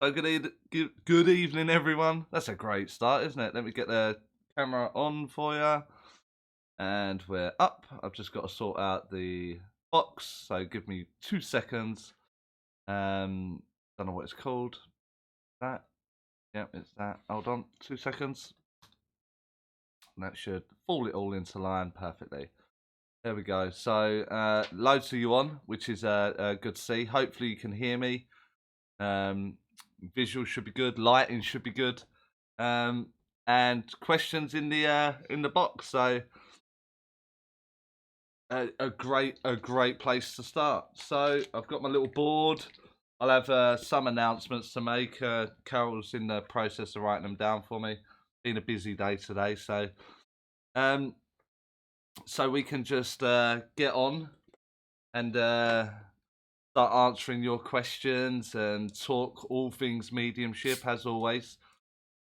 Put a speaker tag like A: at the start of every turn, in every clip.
A: So good evening, everyone. That's a great start, isn't it? Let me get the camera on for you. And we're up. I've just got to sort out the box. So give me 2 seconds. Don't know what it's called. That. Yep, it's that. Hold on. 2 seconds. And that should fall it all into line perfectly. There we go. So loads of you on, which is good to see. Hopefully you can hear me. Visual should be good, lighting should be good, and questions in the box. So a great place to start. So I've got my little board. I'll have some announcements to make. Carol's in the process of writing them down for me. Been a busy day today, so we can just get on and start answering your questions and talk all things mediumship as always.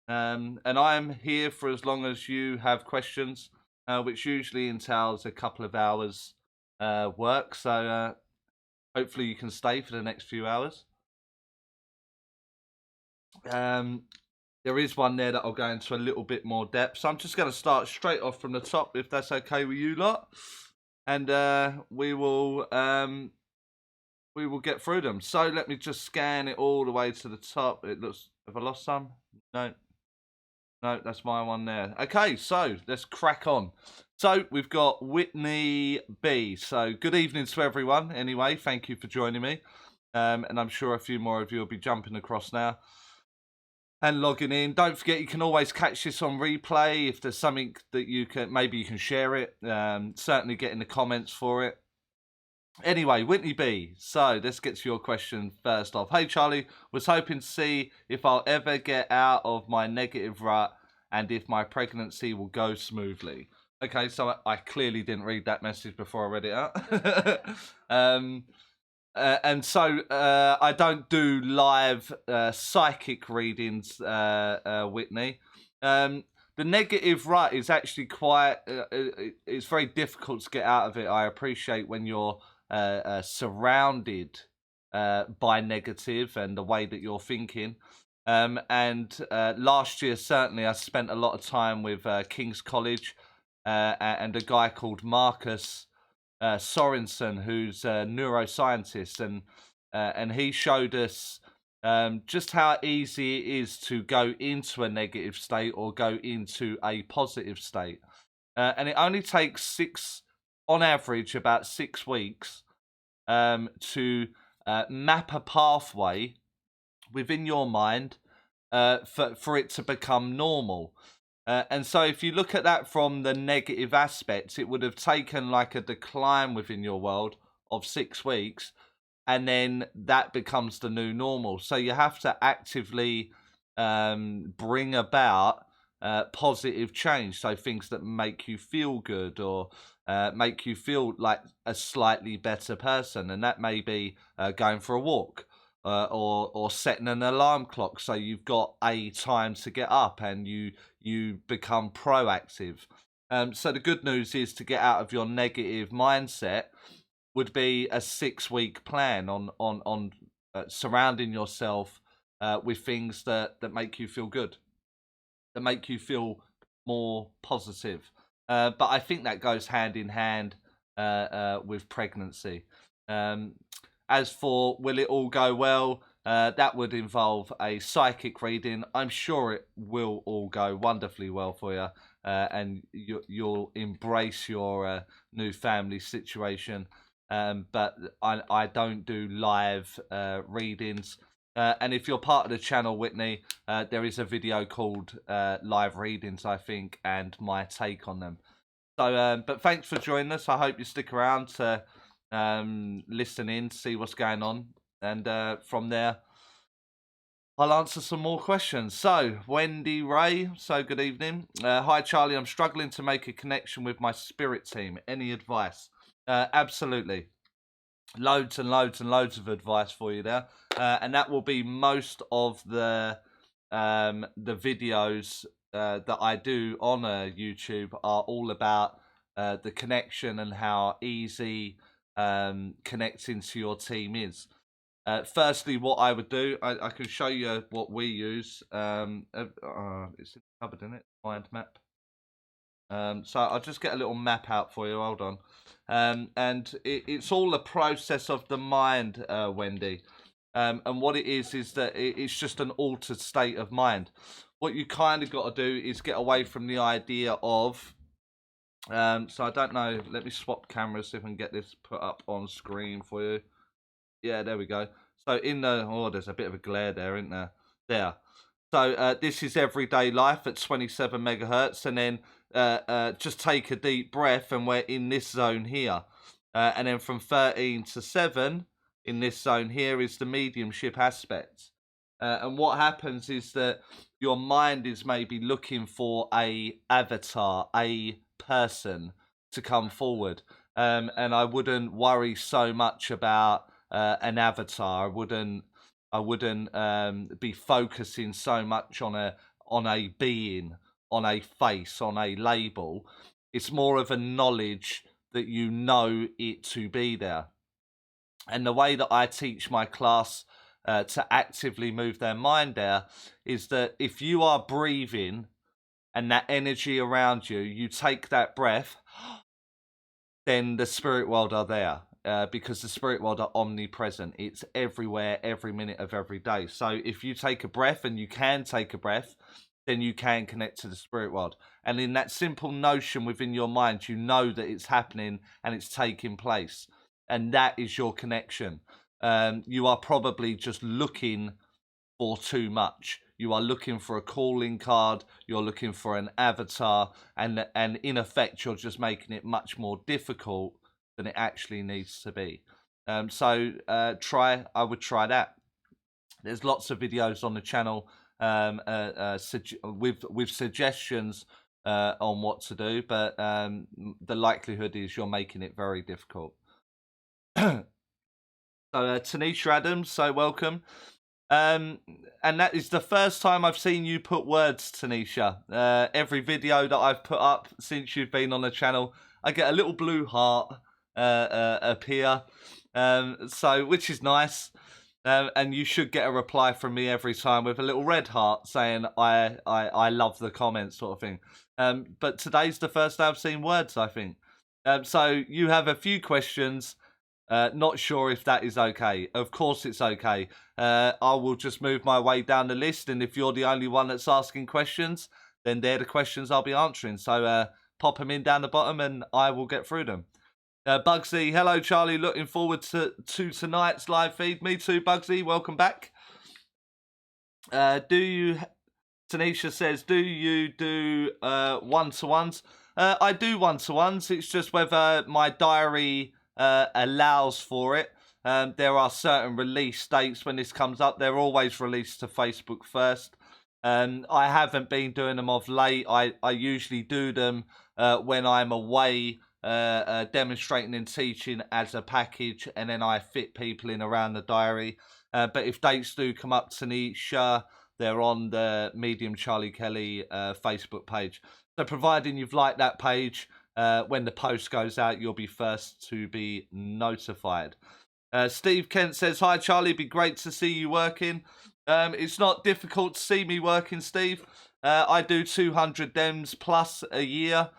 A: And I'm here for as long as you have questions, which usually entails a couple of hours work. So hopefully you can stay for the next few hours. There is one there that I'll go into a little bit more depth. So I'm just going to start straight off from the top, if that's okay with you lot. And we will get through them. So let me just scan it all the way to the top. It looks, have I lost some? No, that's my one there. Okay, so let's crack on. So we've got Whitney B. So good evening to everyone. Anyway, thank you for joining me. And I'm sure a few more of you will be jumping across now and logging in. Don't forget, you can always catch this on replay. If there's something that you can, maybe you can share it. Certainly get in the comments for it. Anyway, Whitney B. So let's get to your question first off. Hey Charlie, was hoping to see if I'll ever get out of my negative rut and if my pregnancy will go smoothly. Okay, so I clearly didn't read that message before I read it out. And so I don't do live psychic readings, Whitney. The negative rut is actually quite, it's very difficult to get out of it. I appreciate when you're surrounded by negative and the way that you're thinking. And last year, certainly, I spent a lot of time with King's College and a guy called Marcus Sorensen, who's a neuroscientist, and he showed us just how easy it is to go into a negative state or go into a positive state. And it only takes on average, about 6 weeks to map a pathway within your mind for it to become normal. And so if you look at that from the negative aspects, it would have taken like a decline within your world of 6 weeks, and then that becomes the new normal. So you have to actively bring about positive change. So things that make you feel good or make you feel like a slightly better person. And that may be going for a walk. Or setting an alarm clock so you've got a time to get up and you become proactive. So the good news is to get out of your negative mindset would be a 6-week plan on surrounding yourself with things that make you feel good, that make you feel more positive. But I think that goes hand in hand with pregnancy. As for will it all go well, that would involve a psychic reading. I'm sure it will all go wonderfully well for you, and you'll embrace your new family situation. But I don't do live readings. And if you're part of the channel, Whitney, there is a video called Live Readings, I think, and my take on them. So, but thanks for joining us. I hope you stick around to listen in, see what's going on, and from there I'll answer some more questions. So Wendy Ray, so good evening. Hi Charlie, I'm struggling to make a connection with my spirit team. Any advice? Absolutely, loads and loads and loads of advice for you there, and that will be most of the videos that I do on YouTube are all about the connection and how easy connecting to your team is. Firstly, what I would do, I can show you what we use. It's covered in it, mind map. So I'll just get a little map out for you. Hold on. And it's all a process of the mind, Wendy. And what it is that it's just an altered state of mind. What you kind of got to do is get away from the idea of. So I don't know. Let me swap cameras so if I can get this put up on screen for you. Yeah, there we go. So there's a bit of a glare there, isn't there? There. So this is everyday life at 27 megahertz, and then just take a deep breath, and we're in this zone here. And then from 13 to 7 in this zone here is the mediumship aspect. And what happens is that your mind is maybe looking for a avatar, a person to come forward. And I wouldn't worry so much about an avatar. I wouldn't be focusing so much on a being, on a face, on a label. It's more of a knowledge that you know it to be there. And the way that I teach my class to actively move their mind there is that if you are breathing and that energy around you, you take that breath, then the spirit world are there. Because the spirit world are omnipresent. It's everywhere, every minute of every day. So if you take a breath, and you can take a breath, then you can connect to the spirit world. And in that simple notion within your mind, you know that it's happening and it's taking place. And that is your connection. You are probably just looking for too much. You are looking for a calling card. You're looking for an avatar. And in effect, you're just making it much more difficult than it actually needs to be. I would try that. There's lots of videos on the channel with suggestions on what to do, but the likelihood is you're making it very difficult. So Tanisha Adams, so welcome. And that is the first time I've seen you put words, Tanisha. Every video that I've put up since you've been on the channel, I get a little blue heart appear, so which is nice, and you should get a reply from me every time with a little red heart saying I love the comments, sort of thing. But today's the first day I've seen words, I think. So you have a few questions. Not sure if that is okay. Of course it's okay. I will just move my way down the list, and if you're the only one that's asking questions, then they're the questions I'll be answering. So pop them in down the bottom and I will get through them. Bugsy, hello Charlie, looking forward to tonight's live feed. Me too, Bugsy, welcome back. Tanisha says, do you do one-to-ones? I do one-to-ones, it's just whether my diary allows for it. There are certain release dates when this comes up. They're always released to Facebook first. I haven't been doing them of late. I usually do them when I'm away, demonstrating and teaching as a package, and then I fit people in around the diary. But if dates do come up, Tanisha, they're on the Medium Charlie Kelly Facebook page. So providing you've liked that page, when the post goes out, you'll be first to be notified. Steve Kent says, hi Charlie, it'd be great to see you working. It's not difficult to see me working, Steve. I do 200 DEMs plus a year.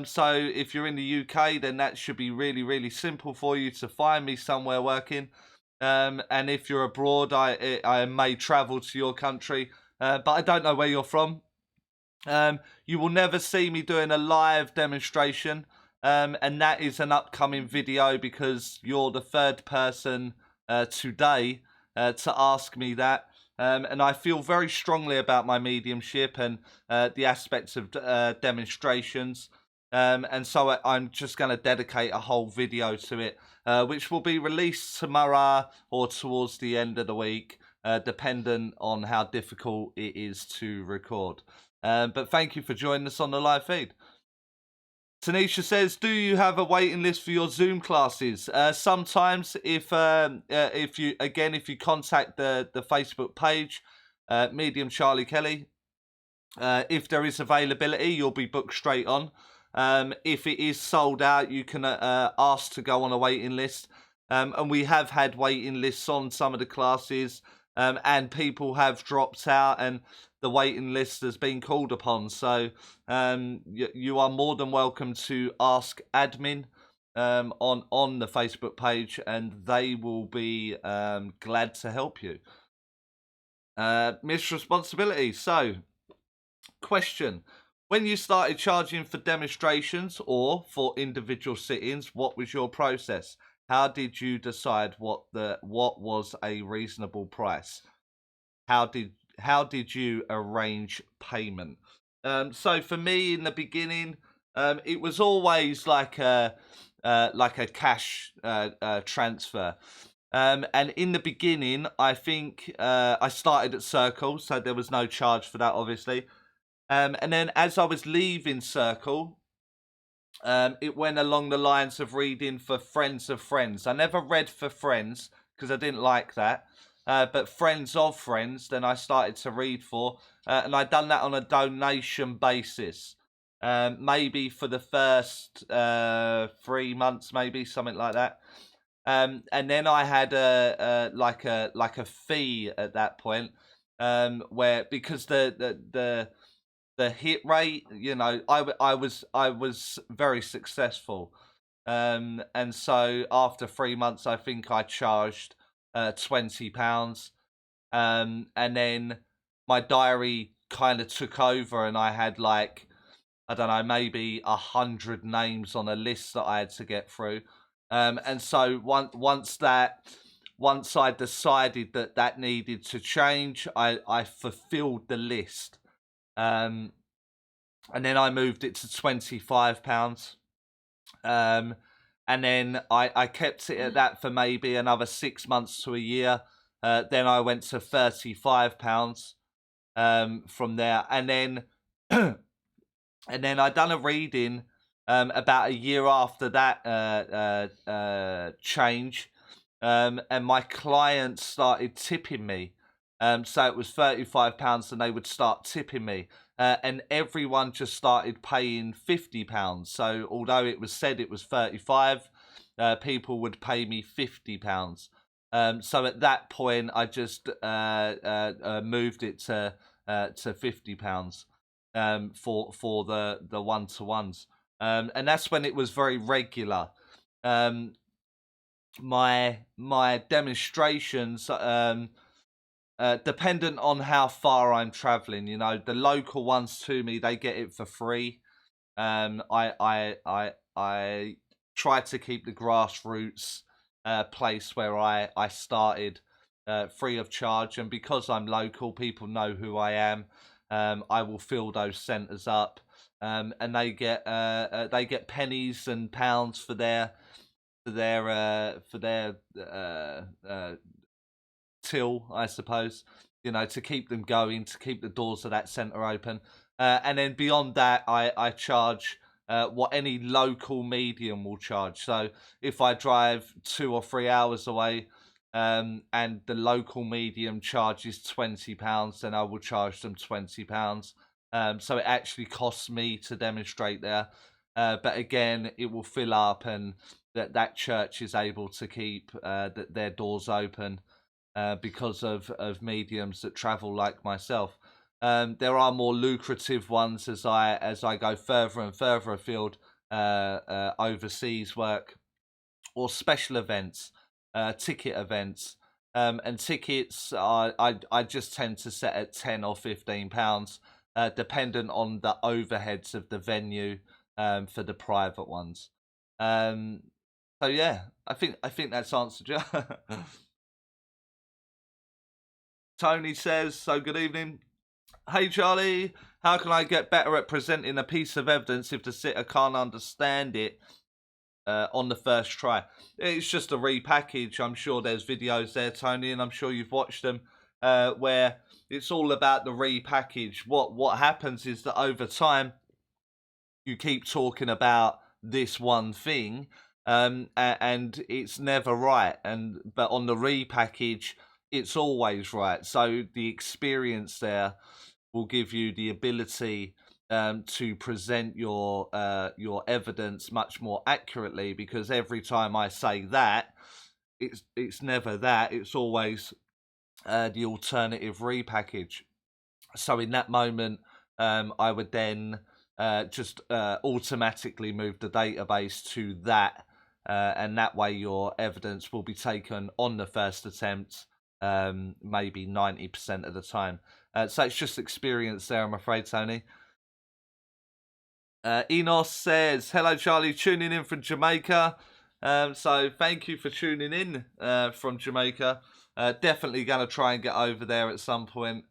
A: So if you're in the UK, then that should be really, really simple for you to find me somewhere working. And if you're abroad, I may travel to your country, but I don't know where you're from. You will never see me doing a live demonstration, and that is an upcoming video because you're the third person today to ask me that. And I feel very strongly about my mediumship and the aspects of demonstrations. And so I'm just going to dedicate a whole video to it, which will be released tomorrow or towards the end of the week, dependent on how difficult it is to record. But thank you for joining us on the live feed. Tanisha says, do you have a waiting list for your Zoom classes? Sometimes if you contact the Facebook page, Medium Charlie Kelly, if there is availability, you'll be booked straight on. If it is sold out, you can ask to go on a waiting list. And we have had waiting lists on some of the classes, and people have dropped out and the waiting list has been called upon. So you are more than welcome to ask admin on the Facebook page, and they will be glad to help you. Missed responsibility. So, question. When you started charging for demonstrations or for individual sit-ins, what was your process? How did you decide what was a reasonable price? How did you arrange payment? So for me in the beginning, it was always like a cash transfer. And in the beginning, I think I started at Circle, so there was no charge for that, obviously. And then as I was leaving Circle, it went along the lines of reading for friends of friends. I never read for friends because I didn't like that. But friends of friends, then I started to read for. And I'd done that on a donation basis. Maybe for the first 3 months, maybe something like that. And then I had a fee at that point, where because the hit rate, you know, I was very successful, and so after 3 months, I think I charged £20, and then my diary kind of took over, and I had like, I don't know, maybe 100 names on a list that I had to get through. And so once I decided that needed to change, I fulfilled the list. And then I moved it to £25. And then I kept it at that for maybe another 6 months to a year. Then I went to £35 from there. And then and then I done a reading about a year after that change, and my clients started tipping me. So it was £35, and they would start tipping me, and everyone just started paying £50. So although it was said it was 35, people would pay me £50. So at that point, I just moved it to £50. For the one-to-ones, and that's when it was very regular. My demonstrations, dependent on how far I'm traveling, you know, the local ones to me, they get it for free. I try to keep the Grassroots place where I started free of charge, and because I'm local, people know who I am. I will fill those centres up, and they get pennies and pounds for their till, I suppose, you know, to keep them going, to keep the doors of that centre open. And then beyond that, I charge what any local medium will charge. So if I drive 2 or 3 hours away, and the local medium charges £20, then I will charge them £20. So it actually costs me to demonstrate there. But again, it will fill up, and that church is able to keep their doors open because of mediums that travel like myself. There are more lucrative ones as I go further and further afield, overseas work or special events, ticket events. And tickets I just tend to set at £10 or £15, dependent on the overheads of the venue, for the private ones. So yeah, I think that's answered you. Tony says, so good evening. Hey Charlie, how can I get better at presenting a piece of evidence if the sitter can't understand it on the first try? It's just a repackage. I'm sure there's videos there, Tony, and I'm sure you've watched them, where it's all about the repackage. What happens is that over time, you keep talking about this one thing, and it's never right. But on the repackage, it's always right. So the experience there will give you the ability to present your evidence much more accurately, because every time I say that, it's never that. It's always the alternative repackage. So in that moment, I would then just automatically move the database to that, and that way your evidence will be taken on the first attempt, maybe 90% of the time. So it's just experience there, I'm afraid, Tony. Enos says, hello, Charlie, tuning in from Jamaica. So thank you for tuning in from Jamaica. Definitely going to try and get over there at some point.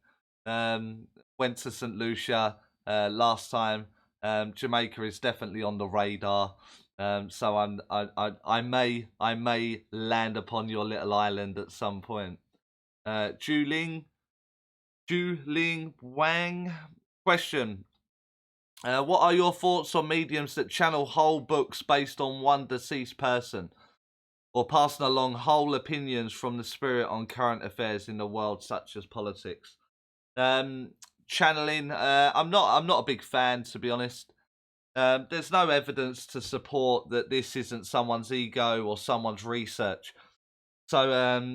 A: Went to St. Lucia last time. Jamaica is definitely on the radar. So I may land upon your little island at some point. Juling Wang, question. What are your thoughts on mediums that channel whole books based on one deceased person, or passing along whole opinions from the spirit on current affairs in the world, such as politics? Channeling, I'm not a big fan, to be honest. There's no evidence to support that this isn't someone's ego or someone's research. So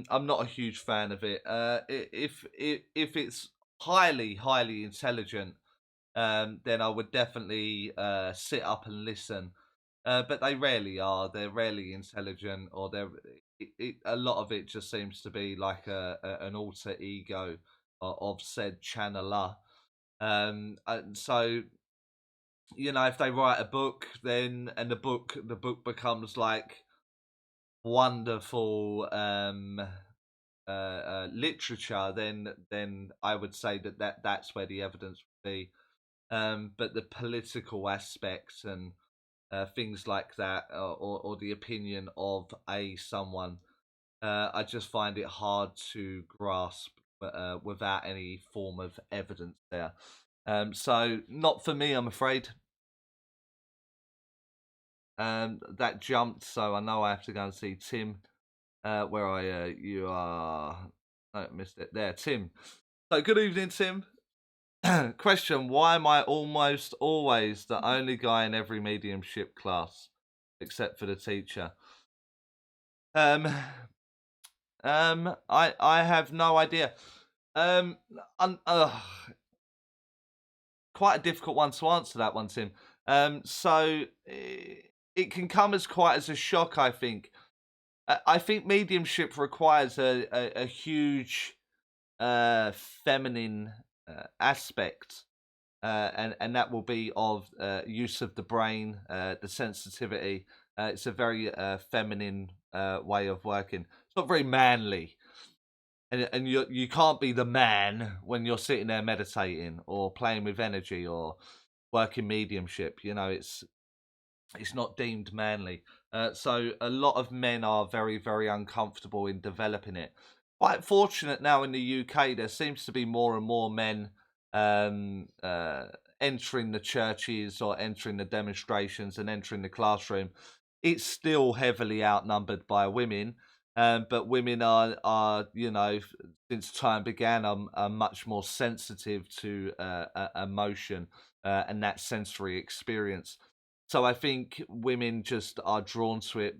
A: I'm not a huge fan of it. If it's highly intelligent, then I would definitely sit up and listen. But they rarely are. They're rarely intelligent, or a lot of it just seems to be like an alter ego of said channeler. And so, you know, if they write a book, then and the book becomes like wonderful literature, then I would say that's where the evidence would be. But the political aspects and things like that, or the opinion of someone, I just find it hard to grasp without any form of evidence there. So not for me, I'm afraid. That jumped, so I know I have to go and see Tim. Where are you? You are. I missed it. There, Tim. So good evening, Tim. Question: why am I almost always the only guy in every mediumship class, except for the teacher? I have no idea. Um, quite a difficult one to answer that one, Tim. So it can come as quite as a shock, I think. I think mediumship requires a huge feminine aspect, and that will be of use of the brain, the sensitivity. It's a very feminine way of working. It's not very manly, and you can't be the man when you're sitting there meditating or playing with energy or working mediumship. You know, it's not deemed manly. So a lot of men are very uncomfortable in developing it. Quite fortunate now in the UK, there seems to be more and more men entering the churches or entering the demonstrations and entering the classroom. It's still heavily outnumbered by women, but women are you know, since time began, are much more sensitive to emotion and that sensory experience. So I think women just are drawn to it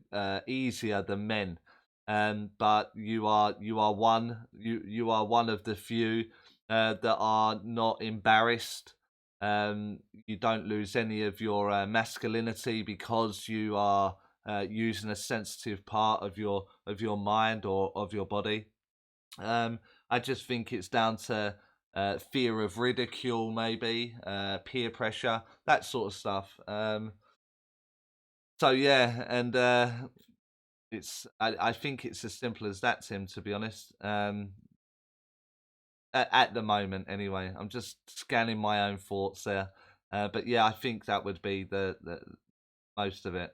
A: easier than men. But you are you are one of the few that are not embarrassed. You don't lose any of your masculinity because you are using a sensitive part of your mind or of your body. I just think it's down to fear of ridicule, maybe peer pressure, that sort of stuff. So yeah, and I think it's as simple as that, Tim. To be honest, at the moment, anyway, I'm just scanning my own thoughts there. But yeah, I think that would be the most of it.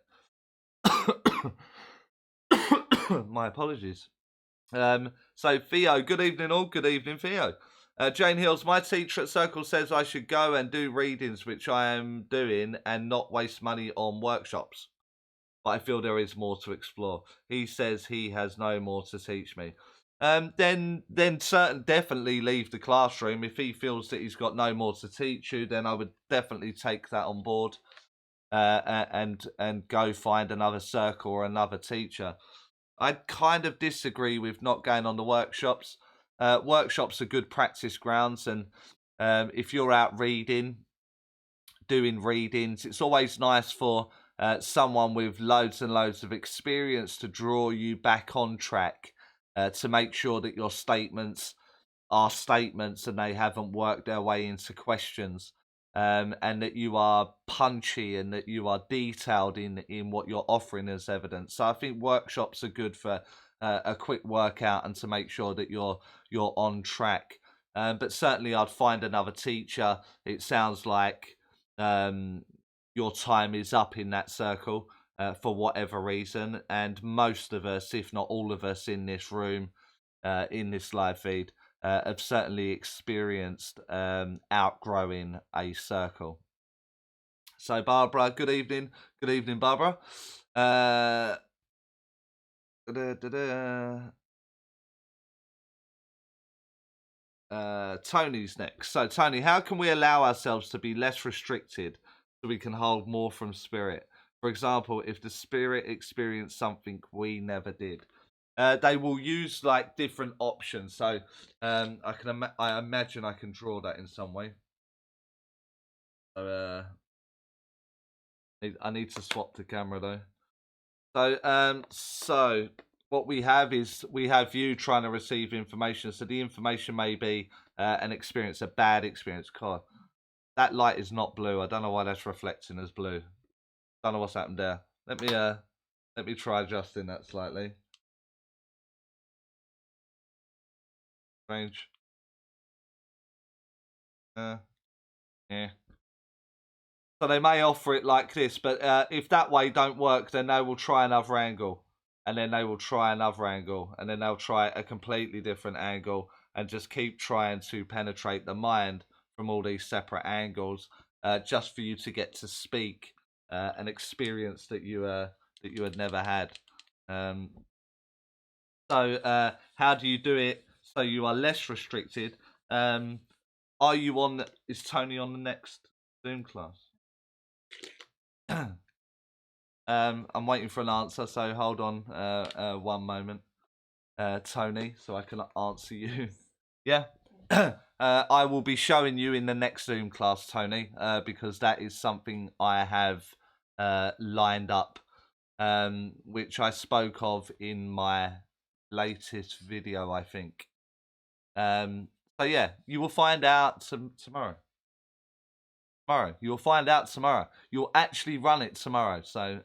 A: My apologies. So Theo, good evening all. Good evening, Theo. Jane Hills, my teacher at Circle says I should go and do readings, which I am doing, and not waste money on workshops. But I feel there is more to explore. He says he has no more to teach me. Then definitely leave the classroom. If he feels that he's got no more to teach you, then I would definitely take that on board and go find another circle or another teacher. I kind of disagree with not going on the workshops. Workshops are good practice grounds, and if you're out reading, doing readings, it's always nice for someone with loads and loads of experience to draw you back on track, to make sure that your statements are statements and they haven't worked their way into questions, and that you are punchy and that you are detailed in what you're offering as evidence. So I think workshops are good for a quick workout and to make sure that you're on track. But certainly I'd find another teacher. It sounds like your time is up in that circle for whatever reason, and most of us, if not all of us in this room, in this live feed, have certainly experienced outgrowing a circle. So Barbara, good evening. Good evening, Barbara. Tony's next. So Tony, how can we allow ourselves to be less restricted so we can hold more from spirit? For example, if the spirit experienced something we never did. They will use like different options. So I imagine I can draw that in some way. So I need to swap the camera though. So what we have is we have you trying to receive information. So the information may be an experience, a bad experience. God, that light is not blue. I don't know why that's reflecting as blue. Don't know what's happened there. Let me try adjusting that slightly. Strange. Yeah. So they may offer it like this, but if that way don't work, then they will try another angle, and then they will try another angle, and then they'll try a completely different angle, and just keep trying to penetrate the mind from all these separate angles, just for you to get to speak an experience that you had never had. So how do you do it so you are less restricted? Are you on? Is Tony on the next Zoom class? I'm waiting for an answer, so hold on one moment, Tony, so I can answer you. Yeah. I will be showing you in the next Zoom class, Tony, because that is something I have lined up, which I spoke of in my latest video, I think. So yeah, you will find out tomorrow. You'll find out tomorrow. You'll actually run it tomorrow. So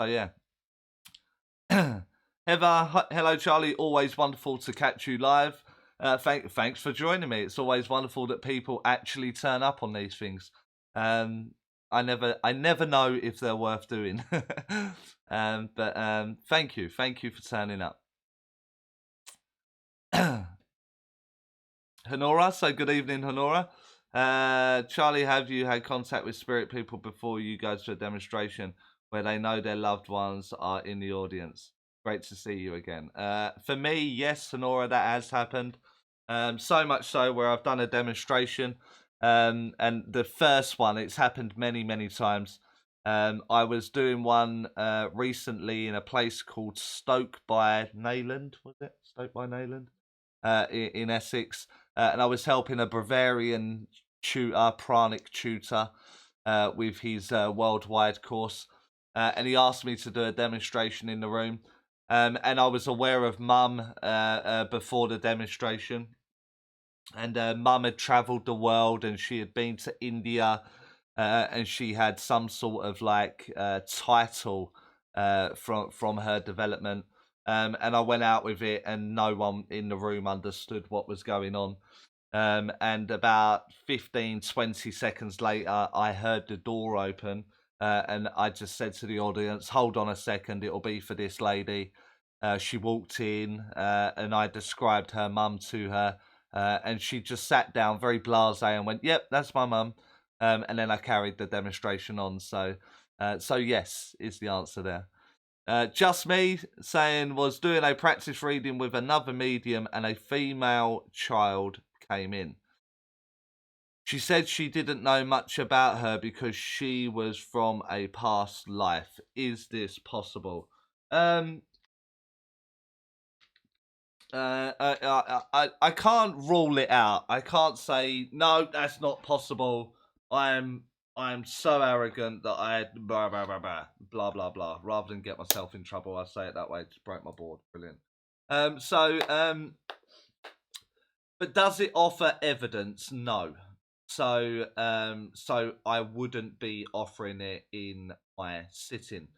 A: yeah. Heather, hello Charlie. Always wonderful to catch you live. Thanks for joining me. It's always wonderful that people actually turn up on these things. I never know if they're worth doing. But thank you for turning up. Honora, so good evening, Honora. Charlie, have you had contact with spirit people before you go to a demonstration where they know their loved ones are in the audience? Great to see you again. For me, yes, Honora, that has happened. So much so where I've done a demonstration, and the first one, it's happened many, many times. I was doing one recently in a place called Stoke by Nayland, was it? Stoke by Nayland? In Essex. And I was helping a Bavarian tutor, pranic tutor, with his worldwide course. And he asked me to do a demonstration in the room. And I was aware of Mum before the demonstration. And Mum had travelled the world, and she had been to India, and she had some sort of like title from her development. And I went out with it, and no one in the room understood what was going on. And about 15, 20 seconds later, I heard the door open, and I just said to the audience, hold on a second, it'll be for this lady. She walked in, and I described her mum to her, and she just sat down very blasé and went, yep, that's my mum. And then I carried the demonstration on. So yes, is the answer there. Just me saying was doing a practice reading with another medium and a female child came in. She said she didn't know much about her because she was from a past life. Is this possible? I can't rule it out. I can't say no, that's not possible. I'm so arrogant that I blah blah blah blah blah blah blah. Rather than get myself in trouble, I say it that way to break my board. Brilliant. But does it offer evidence? No. So I wouldn't be offering it in my sitting.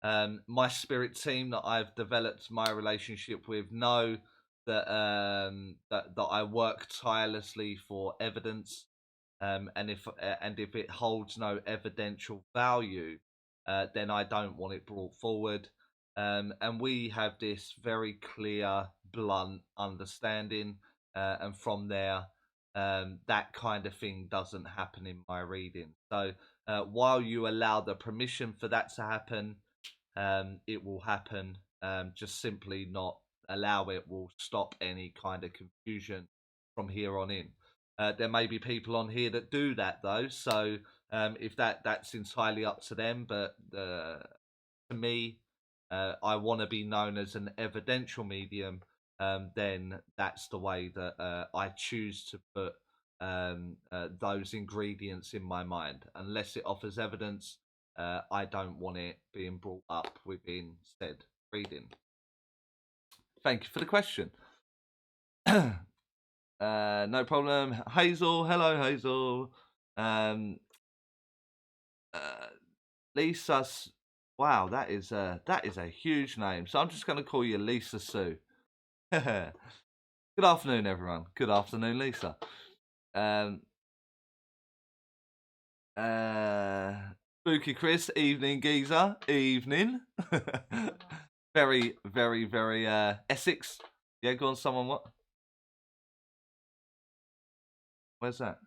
A: My spirit team that I've developed my relationship with know that I work tirelessly for evidence, and if it holds no evidential value, then I don't want it brought forward. And we have this very clear, blunt understanding, and from there, that kind of thing doesn't happen in my reading. So while you allow the permission for that to happen, it will happen. Just simply not allow it will stop any kind of confusion from here on in. There may be people on here that do that though, so if that's entirely up to them. But to me, I want to be known as an evidential medium. Then that's the way that I choose to put those ingredients in my mind. Unless it offers evidence, I don't want it being brought up within said reading. Thank you for the question. No problem. Hazel, hello Hazel. Lisa, wow, that is a huge name. So I'm just going to call you Lisa Sue. Good afternoon, everyone. Good afternoon, Lisa. Spooky Chris, evening geezer, evening. Very, very, very Essex. Yeah, go on, someone. What? Where's that?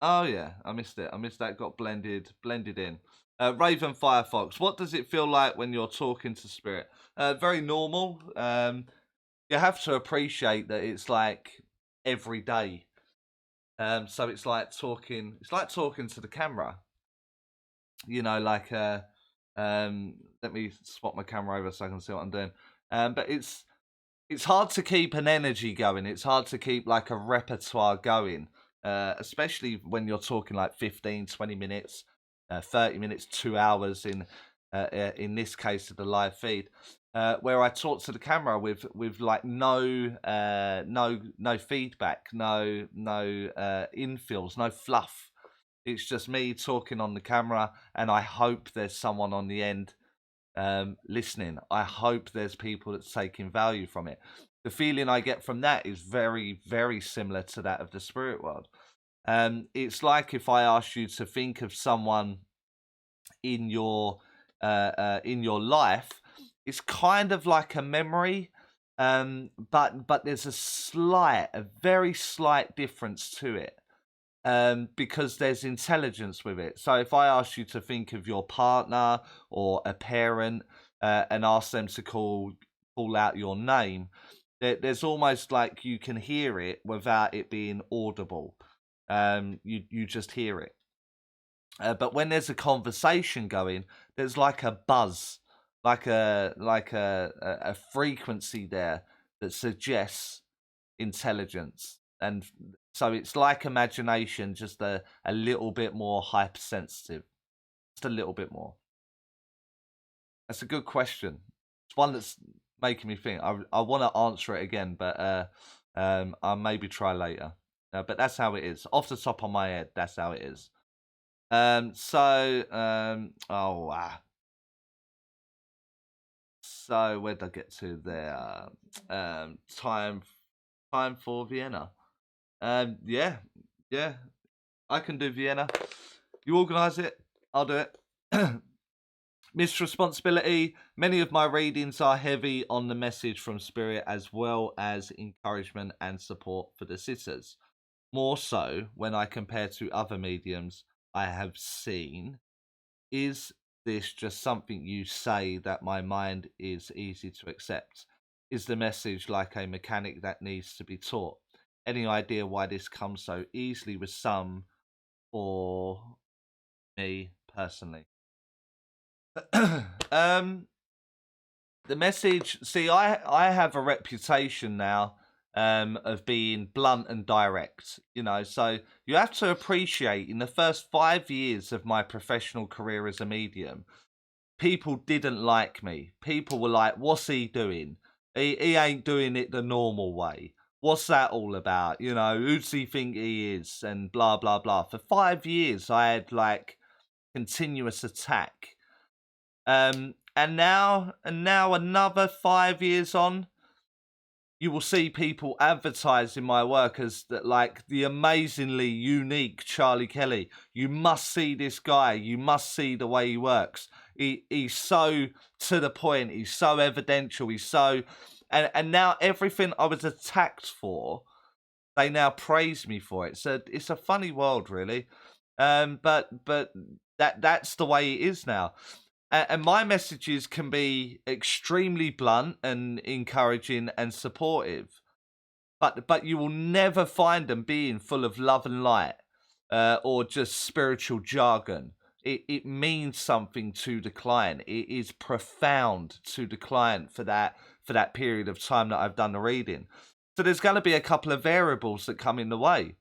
A: Oh yeah, I missed it. I missed that. Got blended in. Raven Firefox. What does it feel like when you're talking to spirit? Very normal. You have to appreciate that it's like every day. So it's like talking. It's like talking to the camera. You know, like let me swap my camera over so I can see what I'm doing. But it's hard to keep an energy going. It's hard to keep like a repertoire going, especially when you're talking like 15, 20 minutes, 30 minutes, 2 hours in this case of the live feed, where I talk to the camera with like no feedback, no infills, no fluff. It's just me talking on the camera, and I hope there's someone on the end listening. I hope there's people that's taking value from it. The feeling I get from that is very, very similar to that of the spirit world. It's like if I asked you to think of someone in your life. It's kind of like a memory, but there's a very slight difference to it. Because there's intelligence with it. So if I ask you to think of your partner or a parent, and ask them to call out your name, there's almost like you can hear it without it being audible. You just hear it. But when there's a conversation going, there's like a buzz, like a frequency there that suggests intelligence. And so it's like imagination, just a little bit more hypersensitive. Just a little bit more. That's a good question. It's one that's making me think. I want to answer it again, but I'll maybe try later. But that's how it is. Off the top of my head, that's how it is. So where did I get to there? Time for Vienna. Yeah, I can do Vienna. You organise it, I'll do it. Missed responsibility. Many of my readings are heavy on the message from spirit, as well as encouragement and support for the sitters. More so when I compare to other mediums I have seen. Is this just something you say that my mind is easy to accept? Is the message like a mechanic that needs to be taught? Any idea why this comes so easily with some, or me personally? The message, see, I have a reputation now of being blunt and direct, you know, so you have to appreciate in the first 5 years of my professional career as a medium, people didn't like me. People were like, what's he doing? He ain't doing it the normal way. What's that all about? You know, who's he think he is? And blah, blah, blah. For 5 years, I had like continuous attack. And now another 5 years on, you will see people advertising my work as that, like the amazingly unique Charlie Kelly. You must see this guy. You must see the way he works. He's so to the point. He's so evidential. He's so, and now everything I was attacked for, they now praise me for it. So it's a funny world, really. But that's the way it is now. And my messages can be extremely blunt and encouraging and supportive, but you will never find them being full of love and light or just spiritual jargon. It means something to the client. It is profound to the client for that period of time that I've done the reading. So there's going to be a couple of variables that come in the way.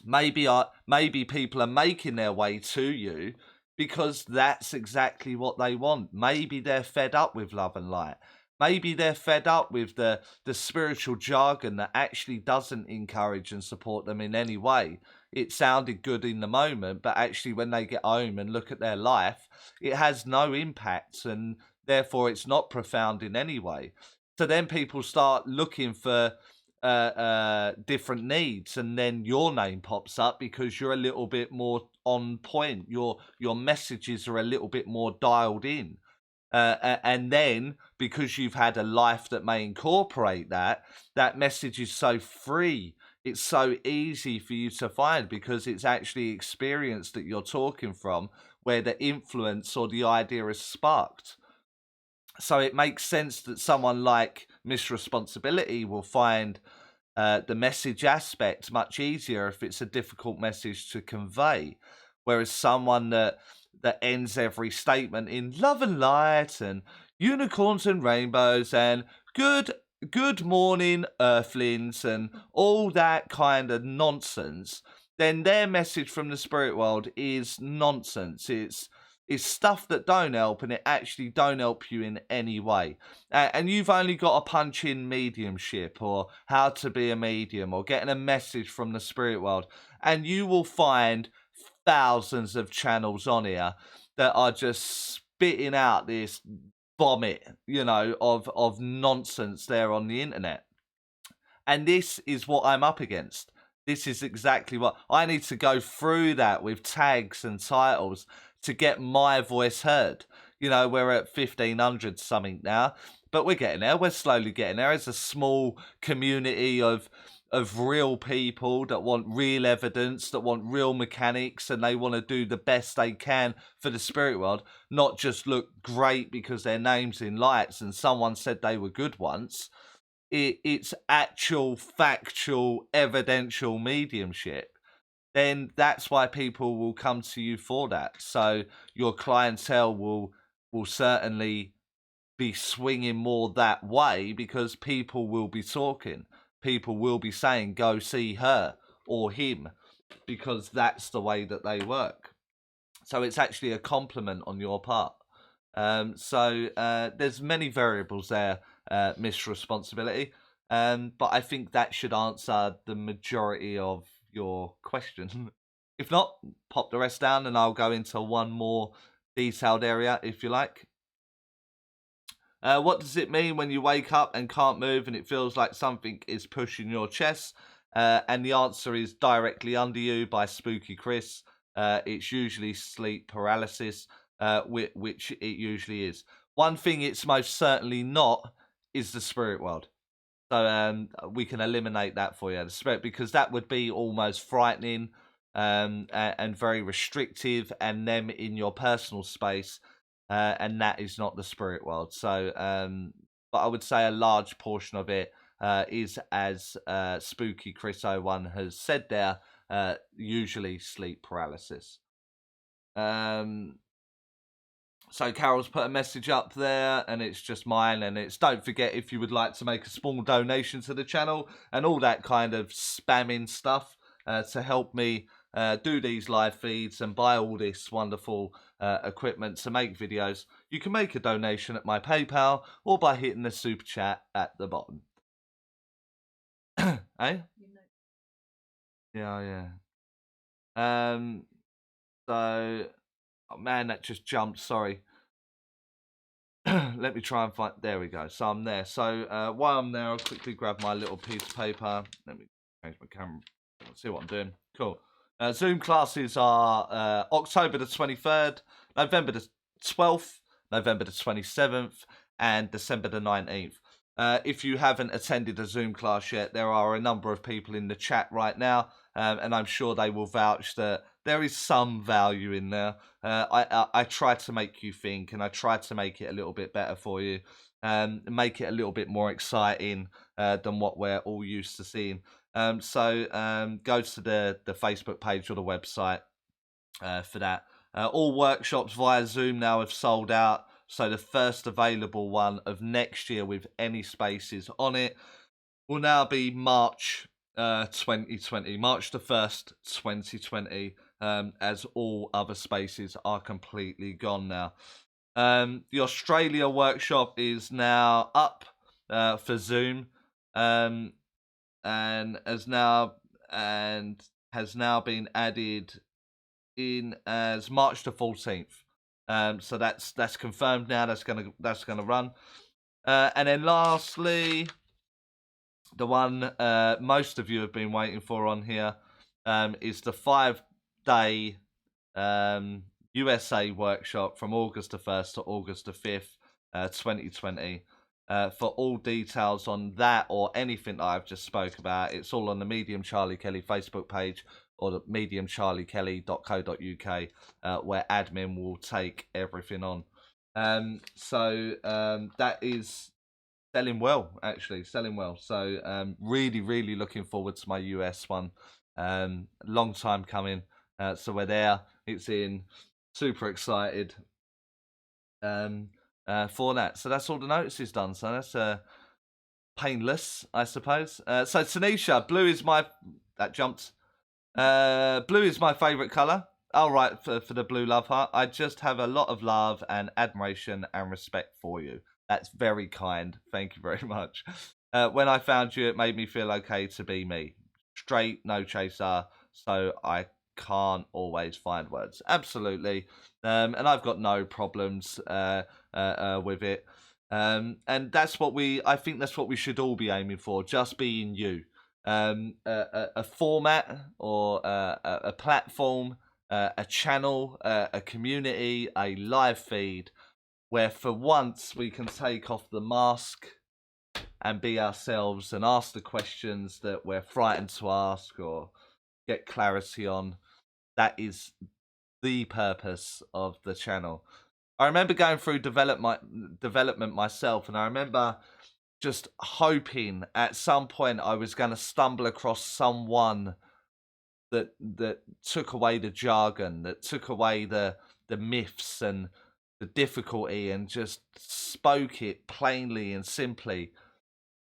A: Maybe people are making their way to you because that's exactly what they want. Maybe they're fed up with love and light. Maybe they're fed up with the spiritual jargon that actually doesn't encourage and support them in any way. It sounded good in the moment, but actually when they get home and look at their life, it has no impact, and therefore it's not profound in any way. So then people start looking for different needs, and then your name pops up because you're a little bit more on point. Your messages are a little bit more dialed in, and then because you've had a life that may incorporate that message is so free. It's so easy for you to find because it's actually experience that you're talking from, where the influence or the idea is sparked. So it makes sense that someone like Miss Responsibility will find the message aspect much easier if it's a difficult message to convey, whereas someone that ends every statement in love and light and unicorns and rainbows and good morning earthlings and all that kind of nonsense, then their message from the spirit world is nonsense. It's stuff that don't help, and it actually don't help you in any way. And you've only got to punch in mediumship or how to be a medium or getting a message from the spirit world, and you will find thousands of channels on here that are just spitting out this vomit, you know, of nonsense there on the internet. And this is what I'm up against. This is exactly what I need to go through that with tags and titles to get my voice heard. You know, we're at 1,500 something now, but we're getting there. We're slowly getting there. It's a small community of real people that want real evidence, that want real mechanics, and they want to do the best they can for the spirit world, not just look great because their name's in lights and someone said they were good once. It's actual, factual, evidential mediumship. Then that's why people will come to you for that. So your clientele will certainly be swinging more that way because people will be talking. People will be saying, go see her or him, because that's the way that they work. So it's actually a compliment on your part. So there's many variables there, Miss Responsibility. But I think that should answer the majority of your question. If not, pop the rest down and I'll go into one more detailed area if you like. What does it mean when you wake up and can't move and it feels like something is pushing your chest? And the answer is directly under you by Spooky Chris. It's usually sleep paralysis, which it usually is. One thing it's most certainly not is the spirit world. So we can eliminate that for you, the spirit, because that would be almost frightening and very restrictive, and them in your personal space. And that is not the spirit world. So, but I would say a large portion of it is, as Spooky Chris 01 has said there, usually sleep paralysis. So Carol's put a message up there, and it's just mine, and it's don't forget if you would like to make a small donation to the channel and all that kind of spamming stuff to help me do these live feeds and buy all this wonderful equipment to make videos. You can make a donation at my PayPal or by hitting the super chat at the bottom. Eh? Yeah. So, oh man, that just jumped. Sorry. Let me try and find. There we go. So I'm there. So while I'm there, I'll quickly grab my little piece of paper. Let me change my camera. Let's see what I'm doing. Cool. Zoom classes are October the 23rd, November the 12th, November the 27th, and December the 19th. If you haven't attended a Zoom class yet, there are a number of people in the chat right now, and I'm sure they will vouch that there is some value in there. I try to make you think, and I try to make it a little bit better for you, make it a little bit more exciting than what we're all used to seeing. So go to the Facebook page or the website for that. All workshops via Zoom now have sold out. So the first available one of next year with any spaces on it will now be March 2020, March the 1st, 2020, as all other spaces are completely gone now. The Australia workshop is now up for Zoom, and has now been added in as March the 14th. So that's confirmed now. That's gonna run. And then lastly, the one most of you have been waiting for on here is the 5-day USA workshop from August the 1st to August the 5th, 2020. For all details on that or anything that I've just spoke about, it's all on the Medium Charlie Kelly Facebook page or the mediumcharliekelly.co.uk, where admin will take everything on. So that is selling well, actually, selling well. So really looking forward to my US one. Long time coming. So we're there. It's in. Super excited for that. So that's all the notices done. So that's painless, I suppose. So Tanisha, blue is my... That jumped. Blue is my favourite colour. All right, for the blue love heart. I just have a lot of love and admiration and respect for you. That's very kind. Thank you very much. When I found you, it made me feel okay to be me. Straight, no chaser. So I can't always find words. Absolutely. And I've got no problems with it. And that's what I think that's what we should all be aiming for. Just being you. A format or a platform, a channel, a community, a live feed where for once we can take off the mask and be ourselves and ask the questions that we're frightened to ask or get clarity on. That is the purpose of the channel. I remember going through development myself, and I remember just hoping at some point I was going to stumble across someone that took away the jargon, that took away the myths and the difficulty, and just spoke it plainly and simply.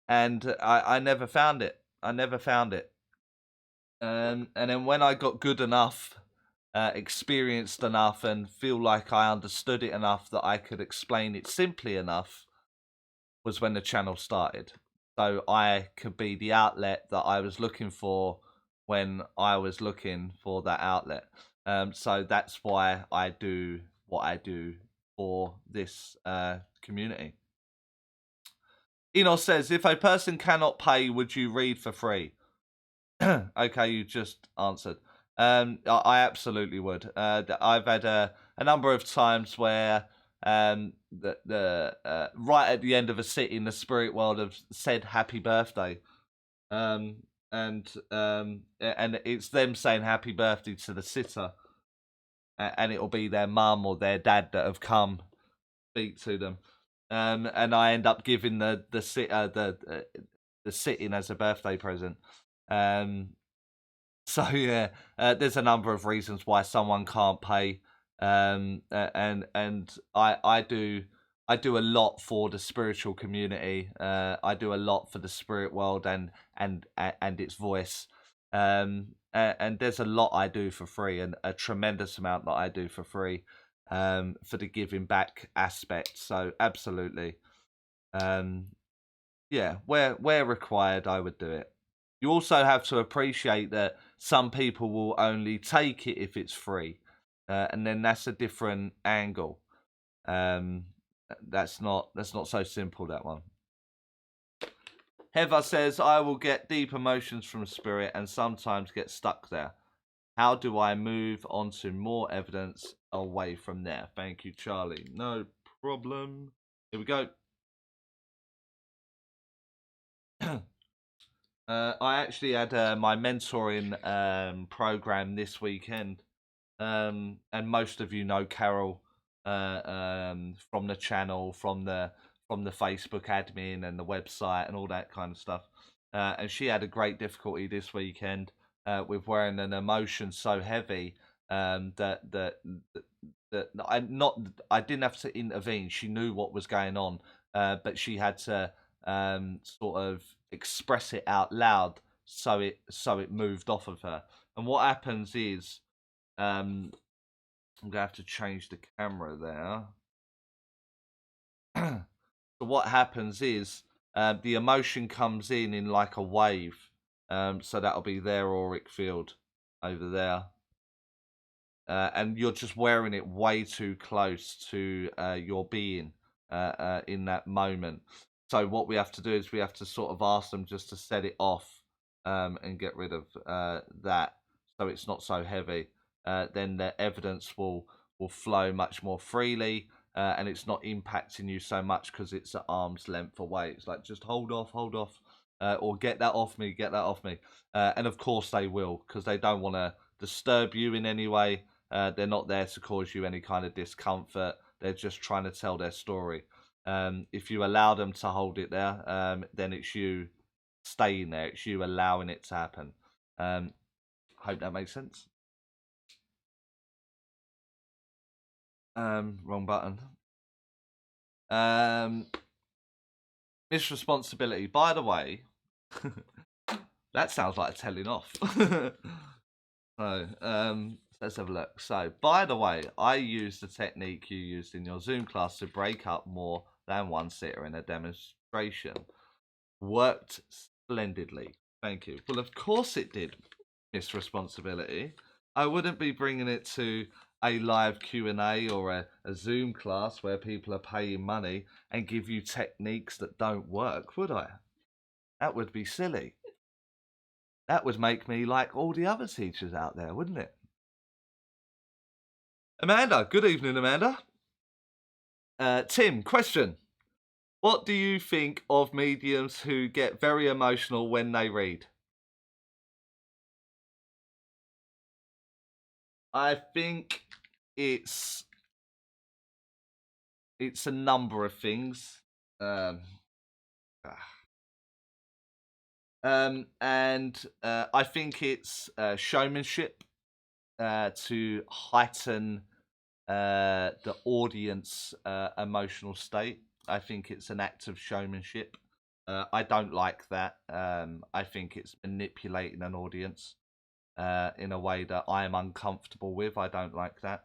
A: And I never found it. And then when I got good enough, experienced enough, and feel like I understood it enough that I could explain it simply enough, was when the channel started. So I could be the outlet that I was looking for when I was looking for that outlet. So that's why I do what I do for this community. Enos says, if a person cannot pay, would you read for free? Okay, you just answered. I absolutely would. I've had a number of times where the right at the end of a sitting, the spirit world have said happy birthday, and it's them saying happy birthday to the sitter, and it'll be their mum or their dad that have come speak to them, and I end up giving the sitting as a birthday present. So yeah, there's a number of reasons why someone can't pay. And I do a lot for the spiritual community. I do a lot for the spirit world and its voice. And there's a lot I do for free, and a tremendous amount that I do for free, for the giving back aspect. So absolutely, yeah, where required, I would do it. You also have to appreciate that some people will only take it if it's free, and then that's a different angle. Um, that's not so simple, that one. Heather says, I will get deep emotions from spirit and sometimes get stuck there. How do I move on to more evidence away from there? Thank you, Charlie. No problem. Here we go. I actually had my mentoring program this weekend, and most of you know Carol from the channel, from the Facebook admin and the website and all that kind of stuff. And she had a great difficulty this weekend with wearing an emotion so heavy that I didn't have to intervene. She knew what was going on, but she had to sort of express it out loud so it moved off of her. And what happens is, I'm gonna have to change the camera there. So what happens is, the emotion comes in like a wave. So that'll be their auric field over there. And you're just wearing it way too close to your being in that moment. So what we have to do is we have to sort of ask them just to set it off, and get rid of that, so it's not so heavy. Then the evidence will flow much more freely, and it's not impacting you so much because it's at arm's length away. It's like, just hold off, or get that off me, and of course they will, because they don't want to disturb you in any way. They're not there to cause you any kind of discomfort. They're just trying to tell their story. If you allow them to hold it there, then it's you staying there. It's you allowing it to happen. Hope that makes sense. Wrong button. Misresponsibility. By the way, that sounds like a telling off. So, let's have a look. So, by the way, I used the technique you used in your Zoom class to break up more than one sitter in a demonstration. Worked splendidly. Thank you. Well, of course it did, Miss Responsibility. I wouldn't be bringing it to a live Q&A or a Zoom class where people are paying money and give you techniques that don't work, would I? That would be silly. That would make me like all the other teachers out there, wouldn't it? Amanda, good evening, Amanda. Tim, question. What do you think of mediums who get very emotional when they read? I think it's a number of things. And I think it's showmanship to heighten the audience emotional state. I think it's an act of showmanship. I don't like that. I think it's manipulating an audience in a way that I am uncomfortable with. I don't like that.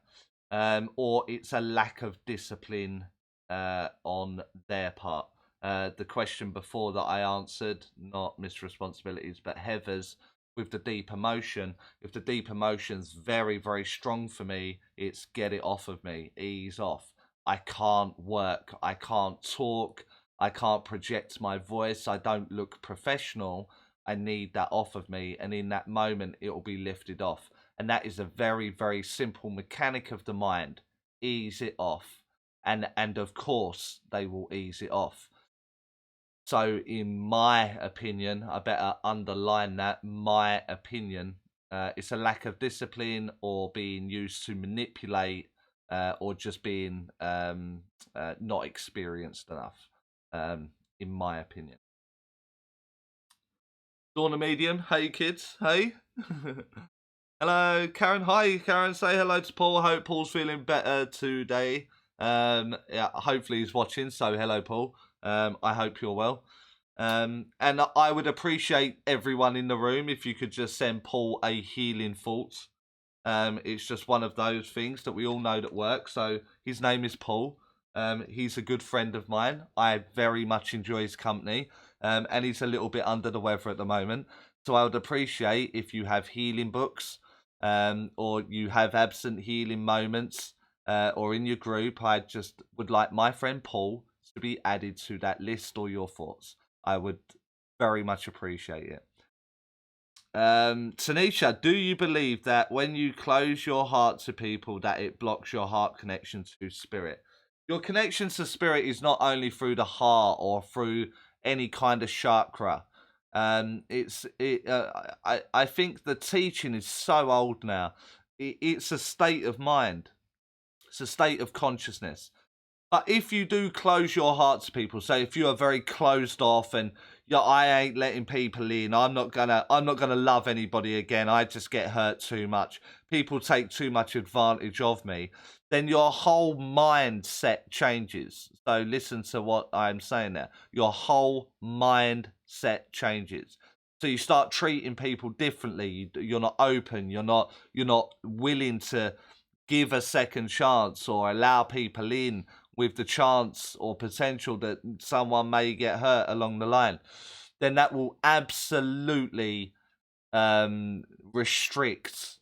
A: Or it's a lack of discipline on their part. The question before that I answered, not Miss Responsibilities, but Heather's, with the deep emotion. If the deep emotion's very, very strong for me, it's get it off of me, ease off. I can't work, I can't talk, I can't project my voice, I don't look professional. I need that off of me, and in that moment it will be lifted off. And that is a very, very simple mechanic of the mind. Ease it off. And of course they will ease it off. So in my opinion, I better underline that, my opinion, it's a lack of discipline or being used to manipulate, or just being not experienced enough, in my opinion. Dawn a medium, hey kids, hey. Hello, Karen. Hi, Karen. Say hello to Paul. I hope Paul's feeling better today. Yeah, hopefully he's watching. So hello, Paul. I hope you're well. And I would appreciate everyone in the room if you could just send Paul a healing thought. It's just one of those things that we all know that works. So his name is Paul. He's a good friend of mine. I very much enjoy his company. And he's a little bit under the weather at the moment. So I would appreciate if you have healing books, or you have absent healing moments, or in your group. I just would like my friend Paul to be added to that list, or your thoughts. I would very much appreciate it. Tanisha, do you believe that when you close your heart to people that it blocks your heart connection to spirit? Your connection to spirit is not only through the heart or through any kind of chakra. I think the teaching is so old now. It's a state of mind. It's a state of consciousness. But if you do close your heart to people, say if you are very closed off and yeah, I ain't letting people in, I'm not gonna love anybody again, I just get hurt too much, people take too much advantage of me, then your whole mindset changes. So listen to what I'm saying there. Your whole mindset changes. So you start treating people differently. You're not open. You're not willing to give a second chance or allow people in with the chance or potential that someone may get hurt along the line, then that will absolutely restrict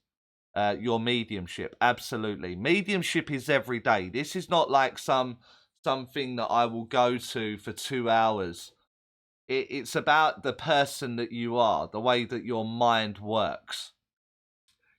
A: your mediumship. Absolutely. Mediumship is every day. This is not like something that I will go to for 2 hours. It's about the person that you are, the way that your mind works.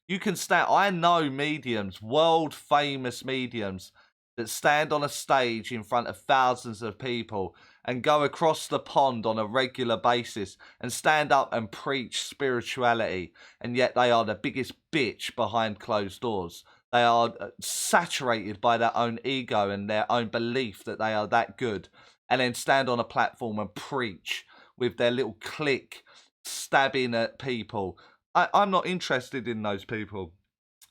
A: You can stand. I know mediums, world famous mediums, that stand on a stage in front of thousands of people and go across the pond on a regular basis and stand up and preach spirituality, and yet they are the biggest bitch behind closed doors. They are saturated by their own ego and their own belief that they are that good, and then stand on a platform and preach with their little clique stabbing at people. I'm not interested in those people.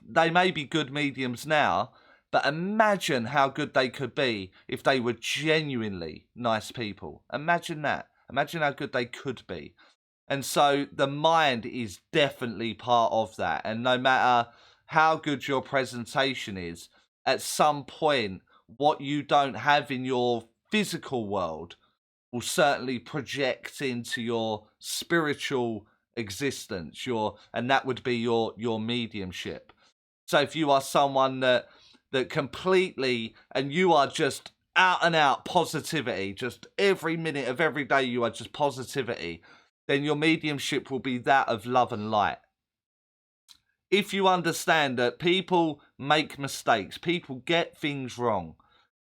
A: They may be good mediums now, but imagine how good they could be if they were genuinely nice people. Imagine that. Imagine how good they could be. And so the mind is definitely part of that. And no matter how good your presentation is, at some point, what you don't have in your physical world will certainly project into your spiritual existence, and that would be your mediumship. So if you are someone that completely, and you are just out and out positivity, just every minute of every day you are just positivity, then your mediumship will be that of love and light. If you understand that people make mistakes, people get things wrong,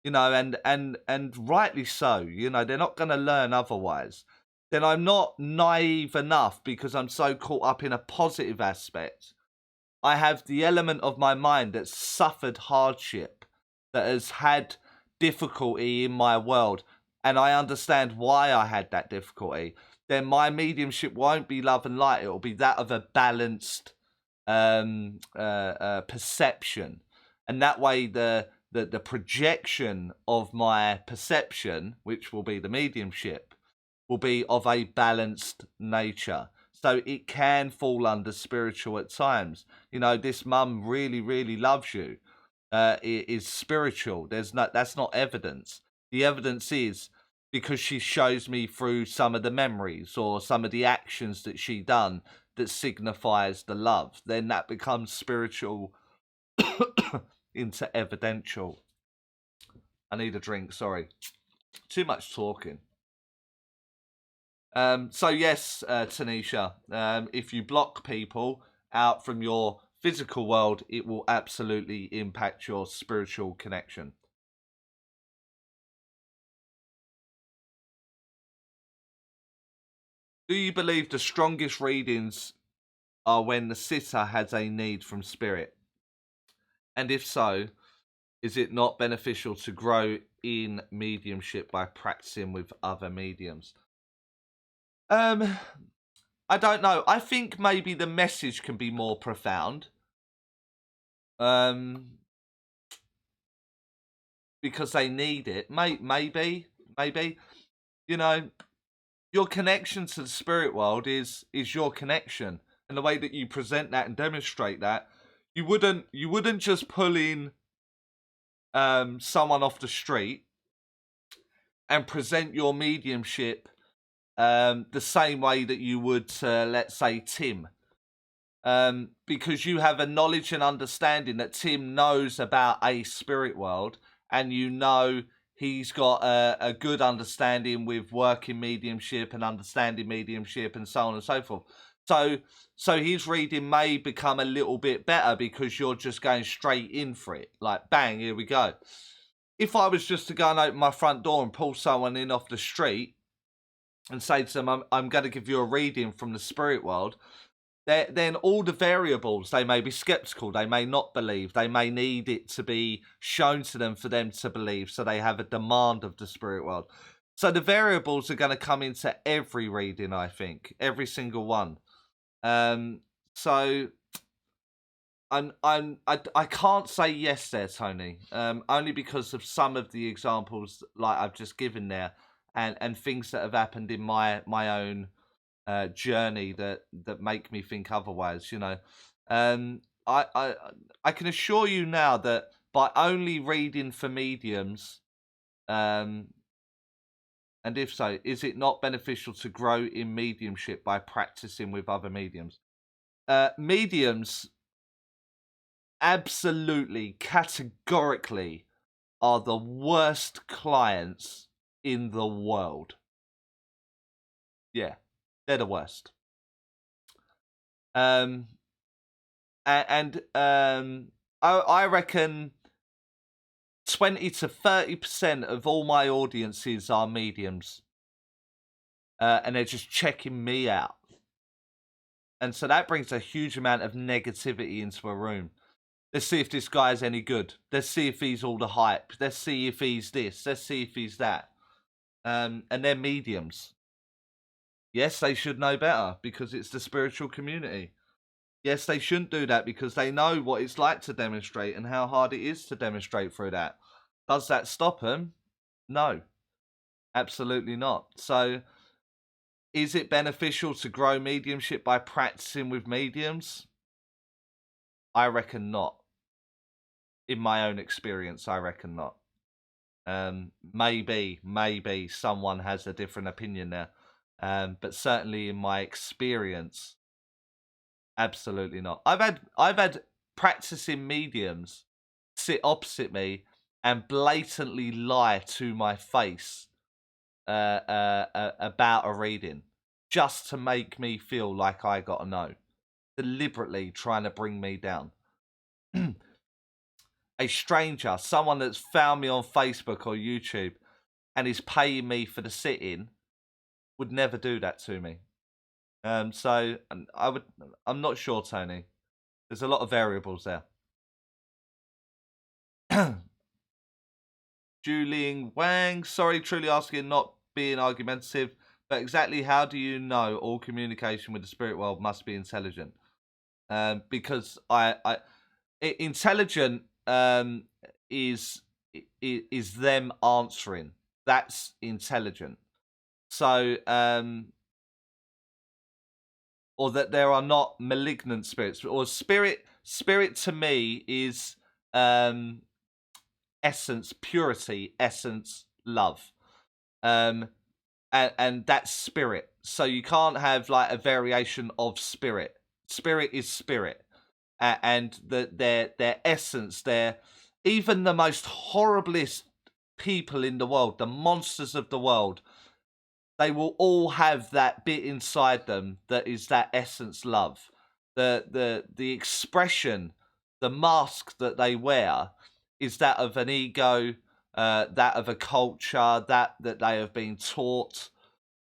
A: and rightly so, they're not going to learn otherwise, then I'm not naive enough, because I'm so caught up in a positive aspect. I have the element of my mind that's suffered hardship, that has had difficulty in my world, and I understand why I had that difficulty. Then my mediumship won't be love and light. It will be that of a balanced perception, and that way the projection of my perception, which will be the mediumship, will be of a balanced nature. So it can fall under spiritual at times. This mum really, really loves you. It is spiritual. That's not evidence. The evidence is because she shows me through some of the memories or some of the actions that she done that signifies the love. Then that becomes spiritual into evidential. I need a drink. Sorry, too much talking. So yes, Tanisha, if you block people out from your physical world, it will absolutely impact your spiritual connection. Do you believe the strongest readings are when the sitter has a need from spirit? And if so, is it not beneficial to grow in mediumship by practicing with other mediums? I don't know. I think maybe the message can be more profound. Because they need it. Maybe. You know, your connection to the spirit world is your connection, and the way that you present that and demonstrate that, you wouldn't just pull in someone off the street and present your mediumship the same way that you would, let's say, Tim. Because you have a knowledge and understanding that Tim knows about a spirit world, and you know he's got a good understanding with working mediumship and understanding mediumship and so on and so forth. So his reading may become a little bit better because you're just going straight in for it. Like, bang, here we go. If I was just to go and open my front door and pull someone in off the street and say to them, I'm going to give you a reading from the spirit world, then all the variables, they may be skeptical, they may not believe, they may need it to be shown to them for them to believe, so they have a demand of the spirit world. So the variables are going to come into every reading, I think, every single one. So I can't say yes there, Tony, only because of some of the examples like I've just given there, and things that have happened in my own journey that make me think otherwise. You know, I can assure you now that by only reading for mediums, and if so, is it not beneficial to grow in mediumship by practicing with other mediums? Mediums absolutely, categorically, are the worst clients in the world. Yeah, they're the worst. I reckon 20 to 30% of all my audiences are mediums, and they're just checking me out, and so that brings a huge amount of negativity into a room. Let's see if this guy's any good. Let's see if he's all the hype. Let's see if he's this. Let's see if he's that. And they're mediums. Yes, they should know better because it's the spiritual community. Yes, they shouldn't do that because they know what it's like to demonstrate and how hard it is to demonstrate through that. Does that stop them? No, absolutely not. So, is it beneficial to grow mediumship by practicing with mediums? I reckon not. In my own experience, I reckon not. Maybe someone has a different opinion there. But certainly in my experience, absolutely not. I've had practicing mediums sit opposite me and blatantly lie to my face about a reading just to make me feel like I got to know, deliberately trying to bring me down. A stranger, someone that's found me on Facebook or YouTube and is paying me for the sit-in, would never do that to me. So I'm not sure, Tony. There's a lot of variables there. Julian Wang, sorry, truly asking, not being argumentative, but exactly how do you know all communication with the spirit world must be intelligent? Because intelligent is them answering. That's intelligent. So or that there are not malignant spirits, or spirit to me is essence, purity, essence, love, and that's spirit. So you can't have like a variation of spirit. Spirit is spirit, and their essence, their even the most horriblest people in the world, the monsters of the world, they will all have that bit inside them that is that essence, love. The expression, the mask that they wear is that of an ego, that of a culture, that they have been taught.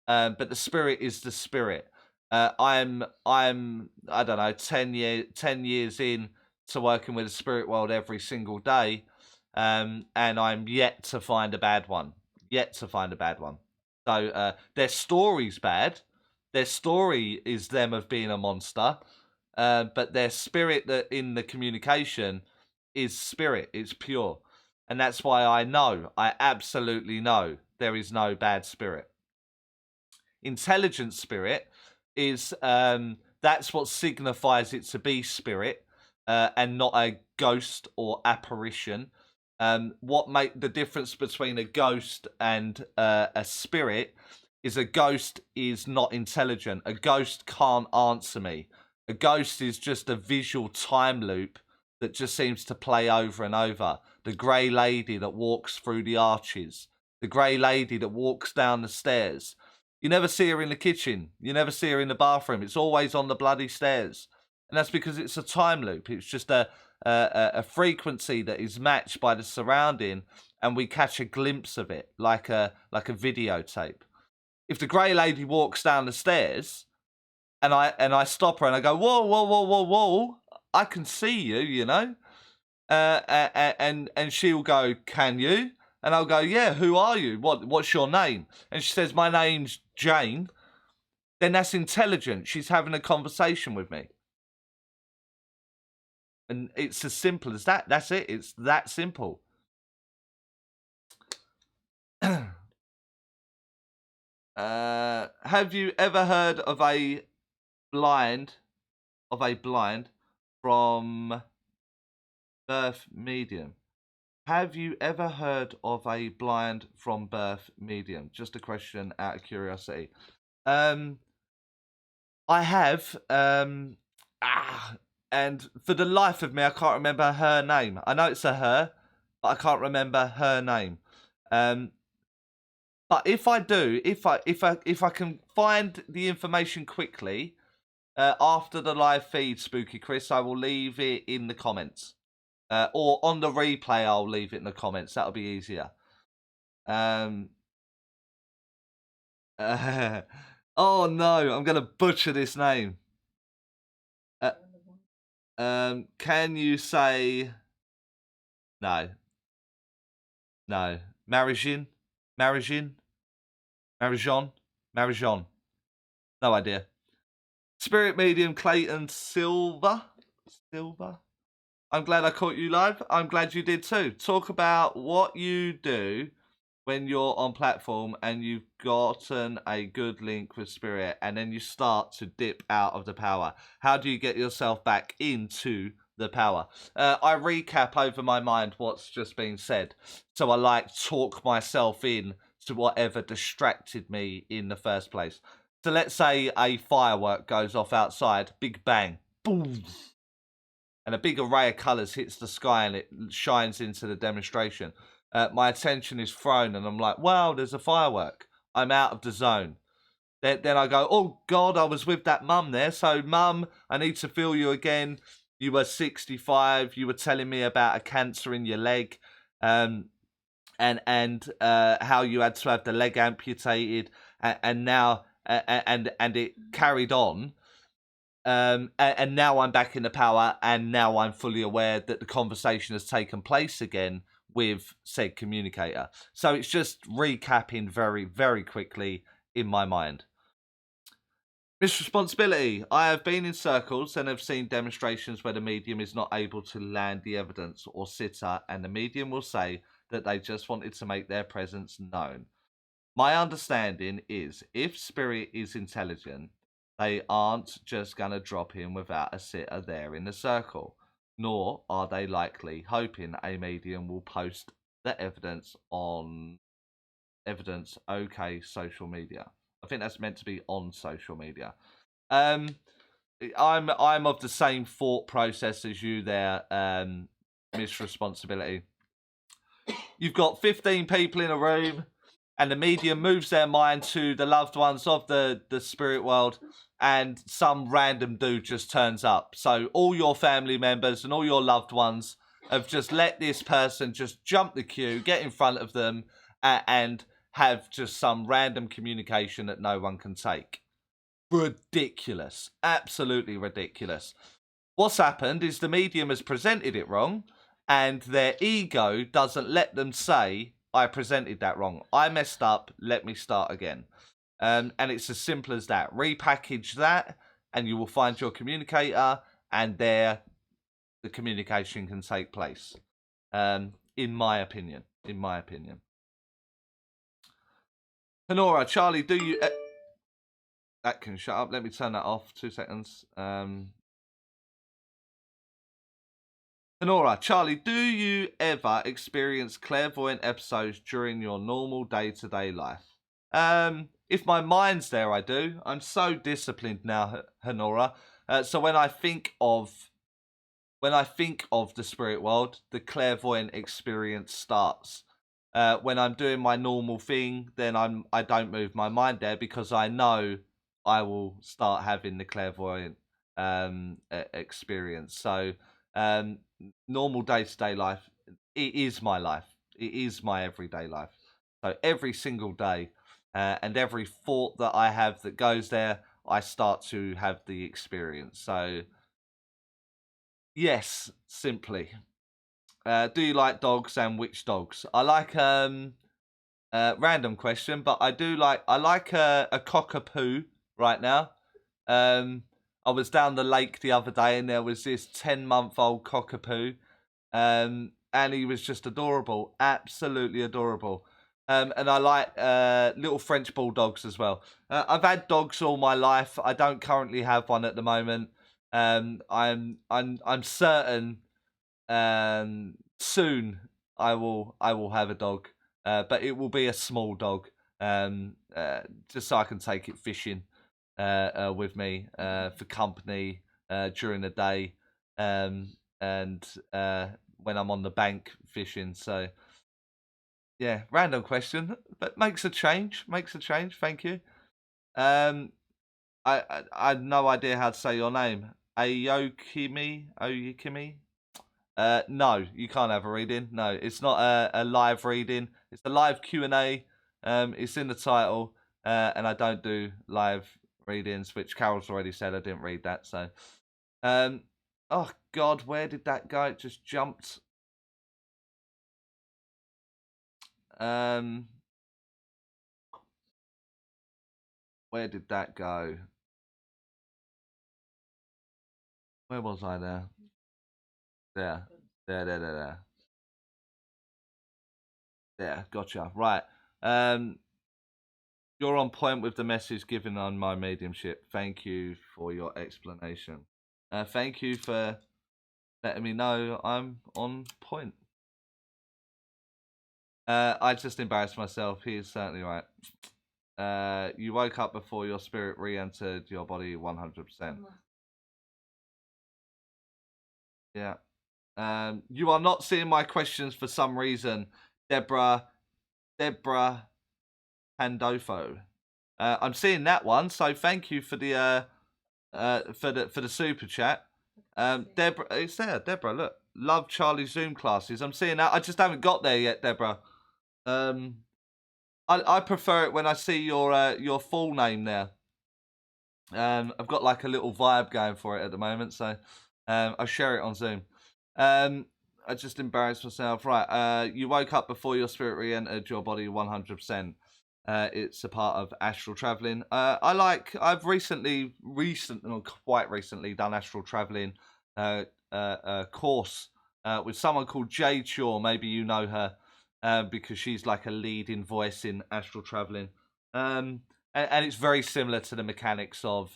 A: But the spirit is the spirit. I'm I don't know, 10 years in to working with the spirit world every single day, and I'm yet to find a bad one. Yet to find a bad one. So their story's bad. Their story is them of being a monster, but their spirit that in the communication is spirit. It's pure. And that's why I absolutely know there is no bad spirit. Intelligent spirit is, that's what signifies it to be spirit, and not a ghost or apparition. What make the difference between a ghost and a spirit is a ghost is not intelligent. A ghost can't answer me. A ghost is just a visual time loop that just seems to play over and over. The grey lady that walks through the arches. The grey lady that walks down the stairs. You never see her in the kitchen. You never see her in the bathroom. It's always on the bloody stairs. And that's because it's a time loop. It's just a frequency that is matched by the surrounding, and we catch a glimpse of it like a videotape. If the grey lady walks down the stairs and I stop her and I go, whoa, whoa, whoa, whoa, whoa, I can see you, you know? And she'll go, can you? And I'll go, yeah, who are you? What's your name? And she says, my name's Jane. Then that's intelligent. She's having a conversation with me. And it's as simple as that. That's it. It's that simple. Have you ever heard of a blind from birth medium? Have you ever heard of a blind from birth medium? Just a question out of curiosity. I have. And for the life of me, I can't remember her name. I know it's a her, but I can't remember her name. But if I do, if I can find the information quickly after the live feed, Spooky Chris, I will leave it in the comments. Or on the replay, I'll leave it in the comments. That'll be easier. Oh no, I'm gonna butcher this name. Can you say no? Marijon? No idea. Spirit medium Clayton Silver. I'm glad I caught you live. I'm glad you did too. Talk about what you do when you're on platform and you've gotten a good link with spirit and then you start to dip out of the power. How do you get yourself back into the power? I recap over my mind what's just been said. So I talk myself in to whatever distracted me in the first place. So let's say a firework goes off outside, big bang, boom. And a big array of colours hits the sky and it shines into the demonstration. My attention is thrown and I'm like, wow, there's a firework. I'm out of the zone. Then I go, oh, God, I was with that mum there. So, mum, I need to feel you again. You were 65. You were telling me about a cancer in your leg. And how you had to have the leg amputated. And now, and it carried on. And now I'm back in the power, and now I'm fully aware that the conversation has taken place again with said communicator. So it's just recapping very, very quickly in my mind. Misresponsibility. I have been in circles and have seen demonstrations where the medium is not able to land the evidence or sitter, and the medium will say that they just wanted to make their presence known. My understanding is if spirit is intelligent, they aren't just going to drop in without a sitter there in the circle, nor are they likely hoping a medium will post the evidence on social media. I think that's meant to be on social media. I'm of the same thought process as you there, Misresponsibility. You've got 15 people in a room, and the medium moves their mind to the loved ones of the spirit world, and some random dude just turns up. So all your family members and all your loved ones have just let this person just jump the queue, get in front of them, and have just some random communication that no one can take. Ridiculous. Absolutely ridiculous. What's happened is the medium has presented it wrong, and their ego doesn't let them say, I presented that wrong. I messed up. Let me start again. And it's as simple as that. Repackage that, and you will find your communicator, and there the communication can take place. In my opinion. Honora, Charlie, do you... that can shut up. Let me turn that off. 2 seconds. Honora, Charlie, do you ever experience clairvoyant episodes during your normal day-to-day life? If my mind's there, I do. I'm so disciplined now, Honora. So when I think of the spirit world, the clairvoyant experience starts. When I'm doing my normal thing, then I don't move my mind there because I know I will start having the clairvoyant experience. So normal day-to-day life, it is my life. It is my everyday life. So every single day and every thought that I have that goes there, I start to have the experience. So yes, simply. Do you like dogs and which dogs? I like random question, but I like a cockapoo right now. I was down the lake the other day and there was this 10-month-old cockapoo, and he was just adorable, absolutely adorable. And I like little French bulldogs as well. I've had dogs all my life. I don't currently have one at the moment. I'm certain soon I will have a dog, but it will be a small dog, just so I can take it fishing with me for company during the day, and when I'm on the bank fishing. So yeah, random question, but makes a change. Thank you. I had no idea how to say your name. Oyukimi. No, you can't have a reading. No, it's not a live reading. It's a live Q&A. It's in the title, and I don't do live readings, which Carol's already said. I didn't read that. So, oh God, where did that go? It just jumped. Where did that go? Where was I there? There. Yeah, gotcha. Right. You're on point with the message given on my mediumship. Thank you for your explanation. Thank you for letting me know I'm on point. I just embarrassed myself. He is certainly right. You woke up before your spirit re-entered your body 100%. Yeah. You are not seeing my questions for some reason, Deborah Pandolfo. I'm seeing that one, so thank you for the super chat. Deborah, it's there. Deborah, look, love Charlie's Zoom classes. I'm seeing that. I just haven't got there yet, Deborah. I prefer it when I see your full name there. I've got like a little vibe going for it at the moment, so I share it on Zoom. I just embarrassed myself. Right, you woke up before your spirit re-entered your body 100%. It's a part of astral traveling. I've recently, quite recently, done astral traveling course with someone called Jade Shaw. Maybe you know her because she's like a leading voice in astral traveling. And it's very similar to the mechanics of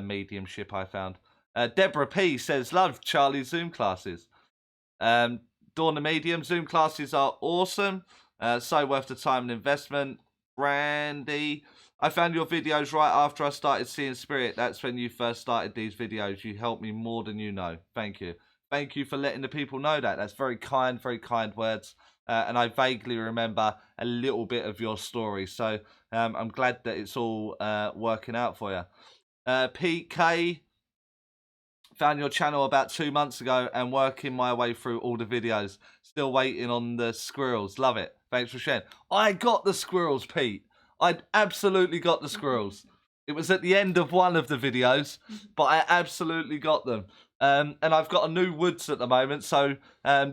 A: mediumship, I found. Deborah P says, love Charlie's Zoom classes. Dawn the Medium, Zoom classes are awesome. So worth the time and investment. Randy, I found your videos right after I started seeing spirit. That's when you first started these videos. You helped me more than you know. Thank you. Thank you for letting the people know that. That's very kind words. And I vaguely remember a little bit of your story. So I'm glad that it's all working out for you. Pete K, found your channel about 2 months ago and working my way through all the videos. Still waiting on the squirrels. Love it. Thanks for sharing. I got the squirrels, Pete. I absolutely got the squirrels. It was at the end of one of the videos, but I absolutely got them. And I've got a new woods at the moment. So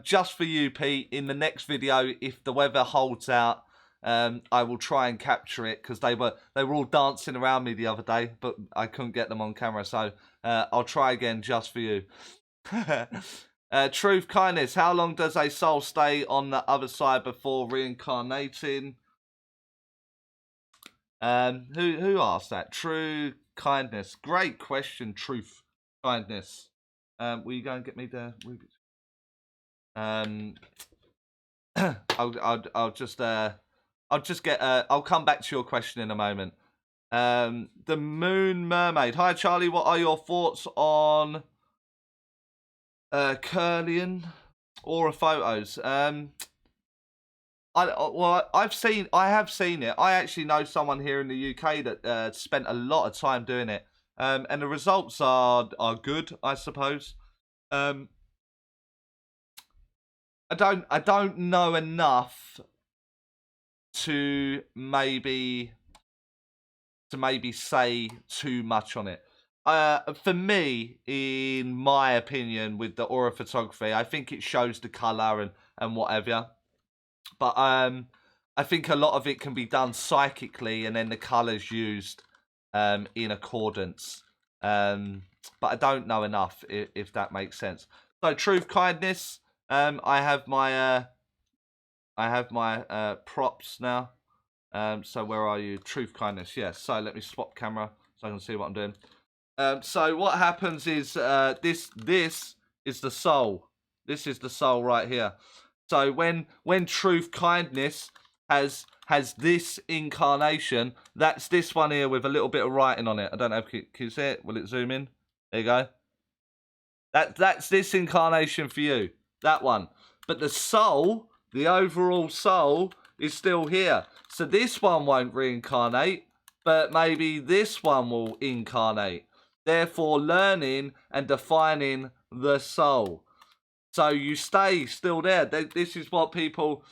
A: just for you, Pete, in the next video, if the weather holds out, I will try and capture it because they were all dancing around me the other day, but I couldn't get them on camera. So I'll try again just for you. Truth, kindness. How long does a soul stay on the other side before reincarnating? Who asked that? True, kindness. Great question. Truth, kindness. Will you go and get me the Rubik's? I'll just get. I'll come back to your question in a moment. The Moon Mermaid. Hi Charlie, what are your thoughts on Kirlian aura photos? I have seen it. I actually know someone here in the UK that spent a lot of time doing it, and the results are good, I suppose. I don't know enough to maybe say too much on it. For me, in my opinion, with the aura photography, I think it shows the colour and whatever. But I think a lot of it can be done psychically, and then the colours used in accordance. But I don't know enough, if that makes sense. So, truth, kindness. I have my props now. So where are you? Truth, kindness. Yes. So let me swap camera so I can see what I'm doing. So what happens is this is the soul. This is the soul right here. So when truth, kindness has this incarnation, that's this one here with a little bit of writing on it. I don't know if you can see it. Will it zoom in? There you go. That's this incarnation for you. That one. But the soul, the overall soul, is still here. So this one won't reincarnate, but maybe this one will incarnate. Therefore, learning and defining the soul. So you stay still there. This is what people...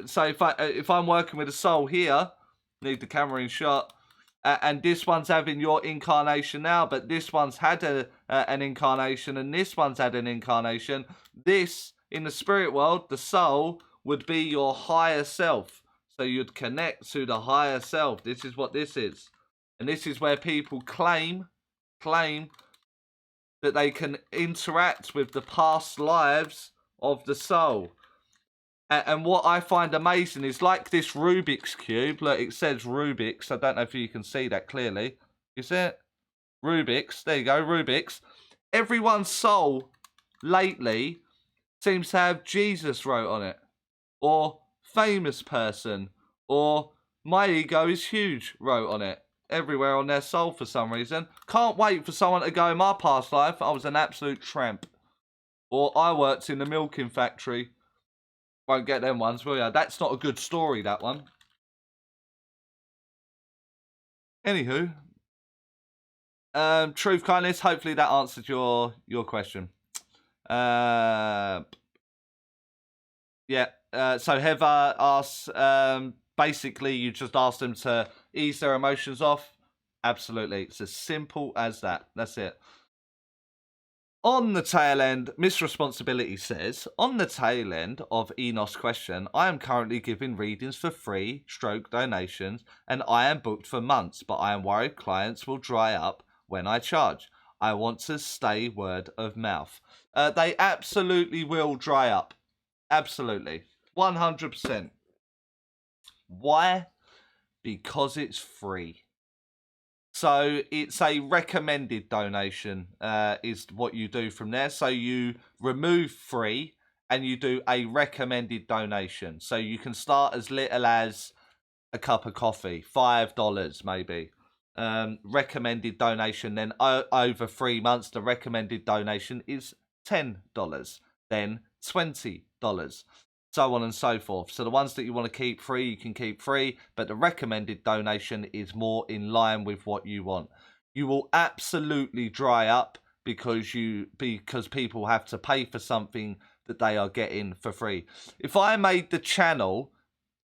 A: So if I'm working with a soul here, need the camera in shot, and this one's having your incarnation now, but this one's had an incarnation, and this one's had an incarnation. This, in the spirit world, the soul, would be your higher self. So you'd connect to the higher self. This is what this is. And this is where people claim that they can interact with the past lives of the soul. And what I find amazing is, like this Rubik's Cube. Look, it says Rubik's. I don't know if you can see that clearly. You see it? Rubik's. There you go, Rubik's. Everyone's soul lately seems to have Jesus wrote on it. Or famous person. Or my ego is huge wrote on it. Everywhere on their soul for some reason. Can't wait for someone to go, in my past life, I was an absolute tramp. Or I worked in the milking factory. Won't get them ones, will ya? That's not a good story, that one. Anywho. Truth, kindness. Hopefully that answered your question. Yeah. So Heather asks, basically you just ask them to ease their emotions off. Absolutely. It's as simple as that. That's it. On the tail end, Miss Responsibility says, on the tail end of Enos' question, I am currently giving readings for free / donations, and I am booked for months, but I am worried clients will dry up when I charge. I want to stay word of mouth. They absolutely will dry up. Absolutely. 100%. Why? Because it's free. So it's a recommended donation is what you do from there. So you remove free and you do a recommended donation. So you can start as little as a cup of coffee, $5 maybe. Recommended donation, then over 3 months, the recommended donation is $10, then $20. So on and so forth. So the ones that you want to keep free, you can keep free, but the recommended donation is more in line with what you want. You will absolutely dry up because people have to pay for something that they are getting for free. If I made the channel,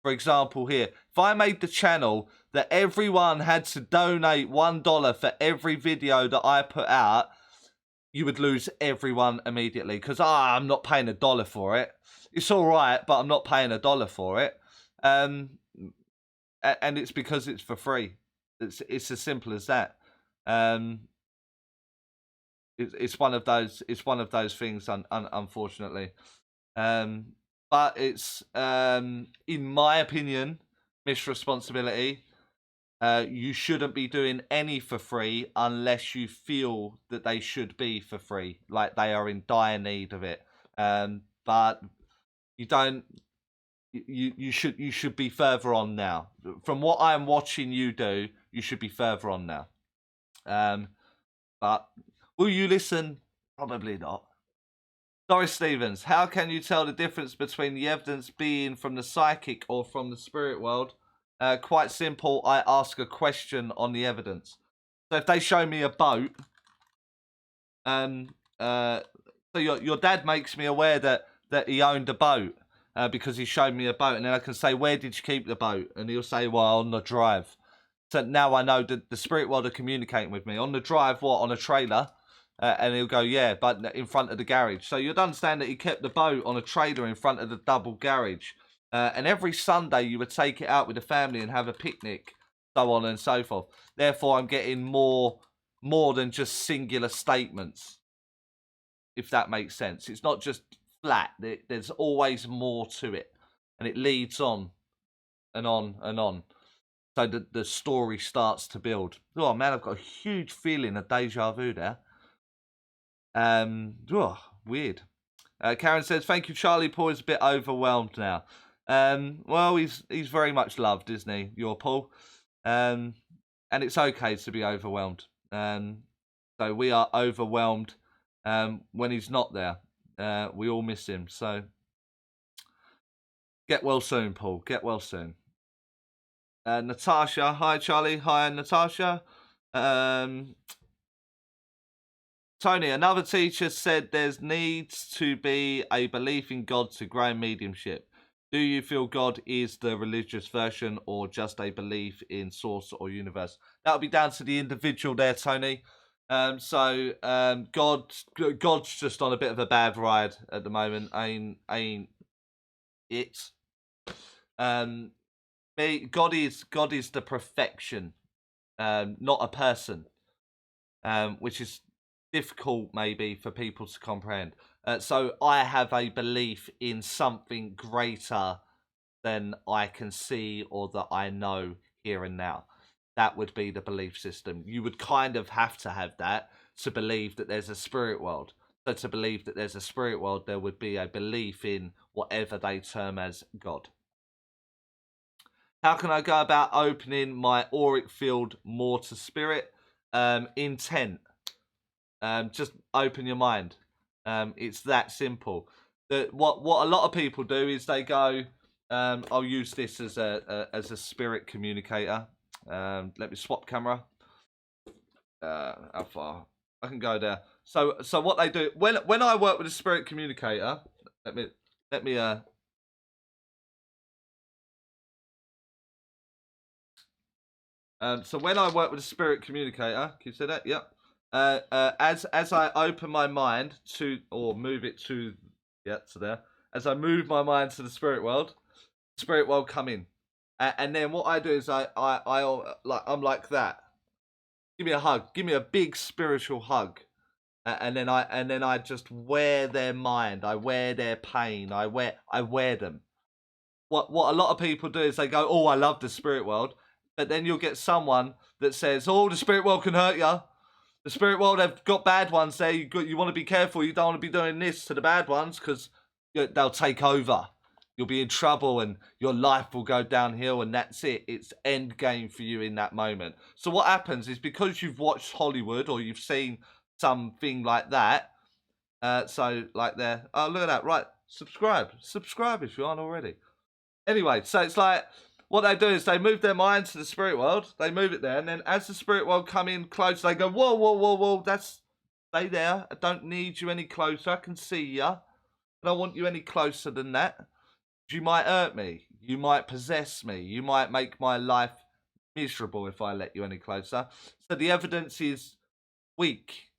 A: for example here, if I made the channel that everyone had to donate $1 for every video that I put out, you would lose everyone immediately because I'm not paying $1 for it. It's all right, but I'm not paying $1 for it. And it's because it's for free. It's as simple as that. it's one of those. It's one of those things, unfortunately. But it's, in my opinion, Miss Responsibility. You shouldn't be doing any for free unless you feel that they should be for free, like they are in dire need of it. But you don't. You should be further on now. From what I'm watching you do, you should be further on now. But will you listen? Probably not. Doris Stevens, how can you tell the difference between the evidence being from the psychic or from the spirit world? Quite simple. I ask a question on the evidence. So if they show me a boat, so your dad makes me aware that he owned a boat because he showed me a boat, and then I can say, where did you keep the boat? And he'll say, well, on the drive. So now I know that the spirit world are communicating with me. On the drive, what? On a trailer? And he'll go, yeah, but in front of the garage. So you'd understand that he kept the boat on a trailer in front of the double garage. And every Sunday you would take it out with the family and have a picnic, so on and so forth. Therefore, I'm getting more than just singular statements, if that makes sense. It's not just flat. There's always more to it. And it leads on and on and on. So the story starts to build. Oh, man, I've got a huge feeling of deja vu there. Weird. Karen says, thank you, Charlie. Paul is a bit overwhelmed now. Well, he's very much loved, isn't he, your Paul? And it's okay to be overwhelmed. So we are overwhelmed when he's not there. We all miss him. So get well soon, Paul. Get well soon. Natasha, hi Charlie. Hi Natasha. Tony, another teacher said there's needs to be a belief in God to grow mediumship. Do you feel God is the religious version or just a belief in source or universe? That'll be down to the individual there, Tony. God's just on a bit of a bad ride at the moment. Ain't it? God is the perfection, not a person, which is difficult maybe for people to comprehend. So I have a belief in something greater than I can see or that I know here and now. That would be the belief system. You would kind of have to have that to believe that there's a spirit world. So to believe that there's a spirit world, there would be a belief in whatever they term as God. How can I go about opening my auric field more to spirit? Intent. Just open your mind. It's that simple. What a lot of people do is they go, I'll use this as a spirit communicator. Let me swap camera. How far? I can go there. So what they do when I work with a spirit communicator, let me so when I work with a spirit communicator, can you see that? Yep. As I open my mind to, or move it to, to there. As I move my mind to the spirit world come in, and then what I do is I'm like that. Give me a hug. Give me a big spiritual hug, and then I just wear their mind. I wear their pain. I wear them. What a lot of people do is they go, oh, I love the spirit world, but then you'll get someone that says, oh, the spirit world can hurt you. The spirit world have got bad ones there. You want to be careful. You don't want to be doing this to the bad ones because they'll take over. You'll be in trouble and your life will go downhill and that's it. It's end game for you in that moment. So what happens is because you've watched Hollywood or you've seen something like that, so like there, oh, look at that, right, subscribe if you aren't already. Anyway, so it's like, what they do is they move their mind to the spirit world, they move it there, and then as the spirit world come in close, they go, whoa, whoa, whoa, whoa, stay there, I don't need you any closer, I can see you, I don't want you any closer than that. You might hurt me, you might possess me, you might make my life miserable if I let you any closer. So the evidence is weak,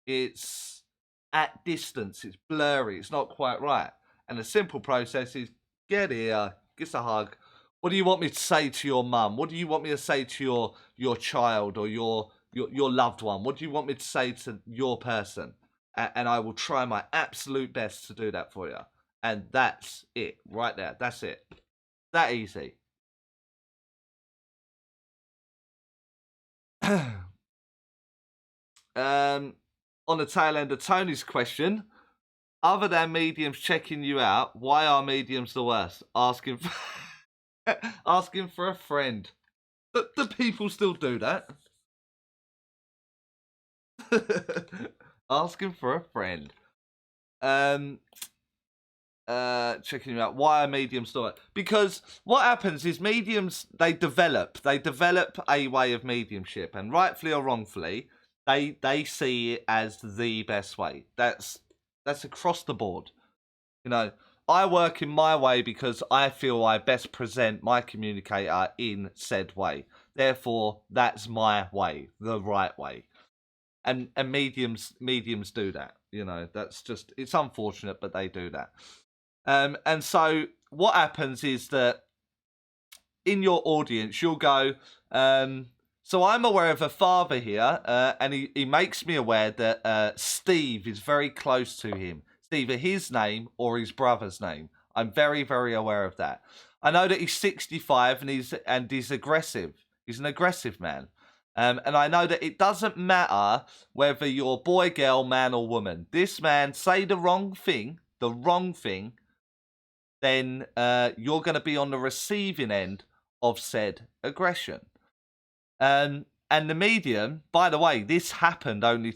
A: it's at distance, it's blurry, it's not quite right. And the simple process is, get here, give us a hug. What do you want me to say to your mum? What do you want me to say to your child or your loved one? What do you want me to say to your person? And I will try my absolute best to do that for you. And that's it right there. That's it. That easy. On the tail end of Tony's question, other than mediums checking you out, why are mediums the worst? Asking for, asking for a friend. But do people still do that? Asking for a friend. Checking you out. Why are mediums the worst? Because what happens is mediums, they develop a way of mediumship, and rightfully or wrongfully, they see it as the best way. That's across the board. You know, I work in my way because I feel I best present my communicator in said way. Therefore, that's my way, the right way. And mediums do that. You know, that's just, it's unfortunate, but they do that. And so what happens is that in your audience, you'll go, so I'm aware of a father here, and he makes me aware that Steve is very close to him. It's either his name or his brother's name. I'm very, very aware of that. I know that he's 65 and he's aggressive. He's an aggressive man. And I know that it doesn't matter whether you're boy, girl, man or woman. This man, say the wrong thing, then you're going to be on the receiving end of said aggression. And the medium, by the way, this happened only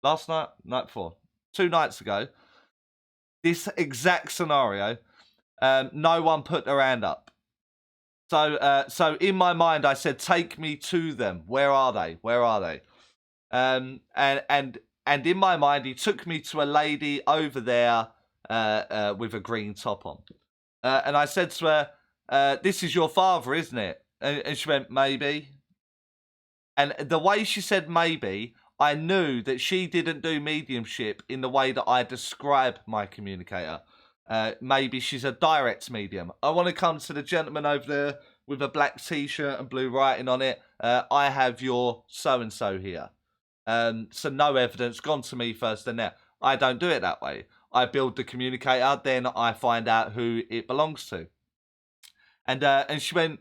A: night before, 2 nights ago. This exact scenario, no one put their hand up. So in my mind, I said, take me to them. Where are they? Where are they? And in my mind, he took me to a lady over there with a green top on. And I said to her, this is your father, isn't it? And she went, maybe. And the way she said maybe, I knew that she didn't do mediumship in the way that I describe my communicator. Maybe she's a direct medium. I want to come to the gentleman over there with a black t-shirt and blue writing on it. I have your so-and-so here. So no evidence, gone to me first and there. I don't do it that way. I build the communicator, then I find out who it belongs to. And she went,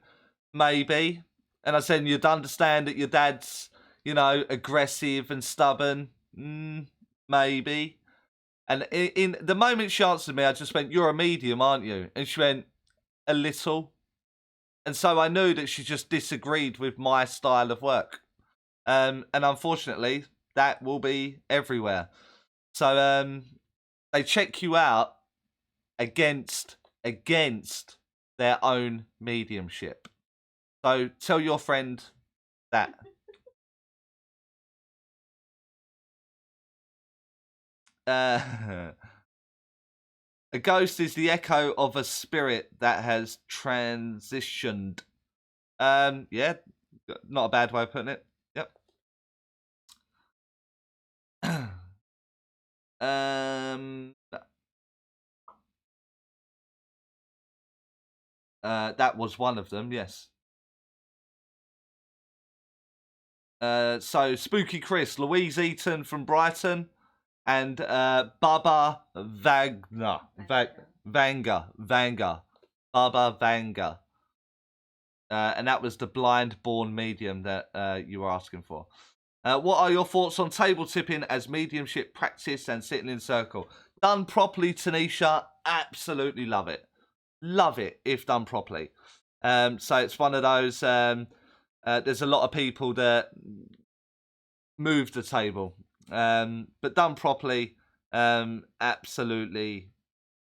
A: maybe. And I said, you'd understand that your dad's, aggressive and stubborn? Maybe. And in the moment she answered me, I just went, you're a medium, aren't you? And she went, a little. And so I knew that she just disagreed with my style of work. And unfortunately, that will be everywhere. So they check you out against their own mediumship. So tell your friend that. A ghost is the echo of a spirit that has transitioned. Yeah, not a bad way of putting it. Yep. That was one of them, yes. So Spooky Chris, Louise Eaton from Brighton, and Baba Vanga, Baba Vanga. And that was the blind-born medium that you were asking for. What are your thoughts on table tipping as mediumship practice and sitting in circle? Done properly, Tanisha, absolutely love it. Love it if done properly. So it's one of those, there's a lot of people that move the table. But done properly, absolutely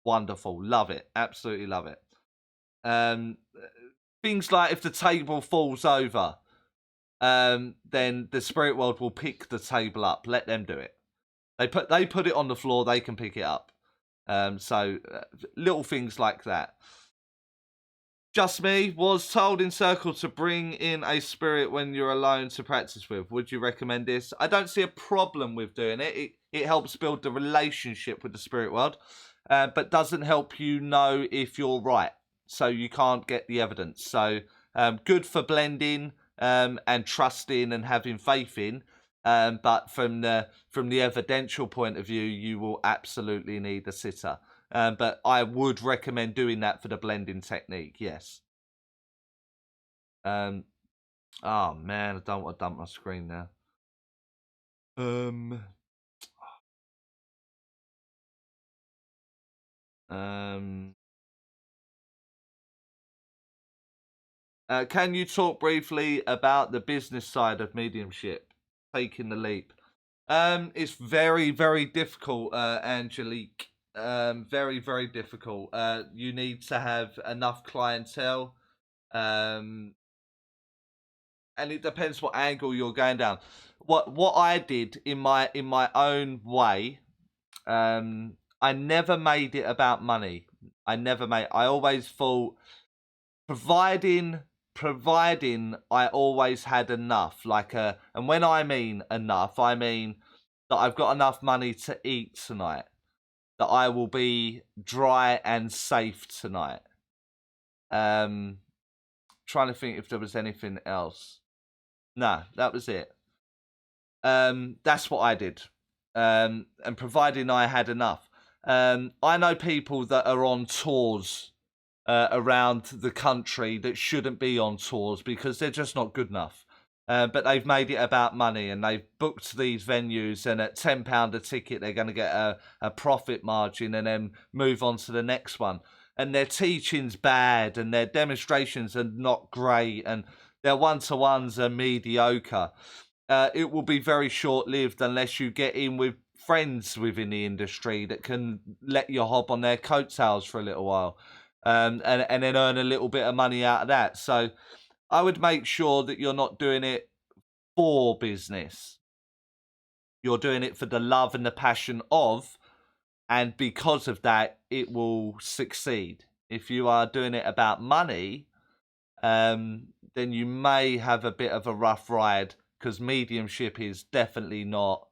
A: wonderful. Love it. Absolutely love it. Things like if the table falls over, then the spirit world will pick the table up. Let them do it. They put it on the floor. They can pick it up. So little things like that. Just me was told in circle to bring in a spirit when you're alone to practice with. Would you recommend this? I don't see a problem with doing it. It helps build the relationship with the spirit world, but doesn't help you know if you're right. So you can't get the evidence. So good for blending, and trusting and having faith in. But from the evidential point of view, you will absolutely need a sitter. But I would recommend doing that for the blending technique. Yes. Oh man, I don't want to dump my screen now. Can you talk briefly about the business side of mediumship, taking the leap? It's very, very difficult, Angelique. Very, very difficult. You need to have enough clientele, and it depends what angle you're going down. What I did in my own way, I never made it about money. I always thought, providing I always had enough. And when I mean enough, I mean that I've got enough money to eat tonight, that I will be dry and safe tonight. Trying to think if there was anything else. No, that was it. That's what I did. And providing I had enough. I know people that are on tours around the country that shouldn't be on tours because they're just not good enough. But they've made it about money, and they've booked these venues, and at £10 a ticket they're going to get a profit margin and then move on to the next one. And their teaching's bad, and their demonstrations are not great, and their one-to-ones are mediocre. It will be very short-lived unless you get in with friends within the industry that can let you hob on their coattails for a little while. And then earn a little bit of money out of that. So I would make sure that you're not doing it for business. You're doing it for the love and the passion of, and because of that, it will succeed. If you are doing it about money, then you may have a bit of a rough ride, because mediumship is definitely not...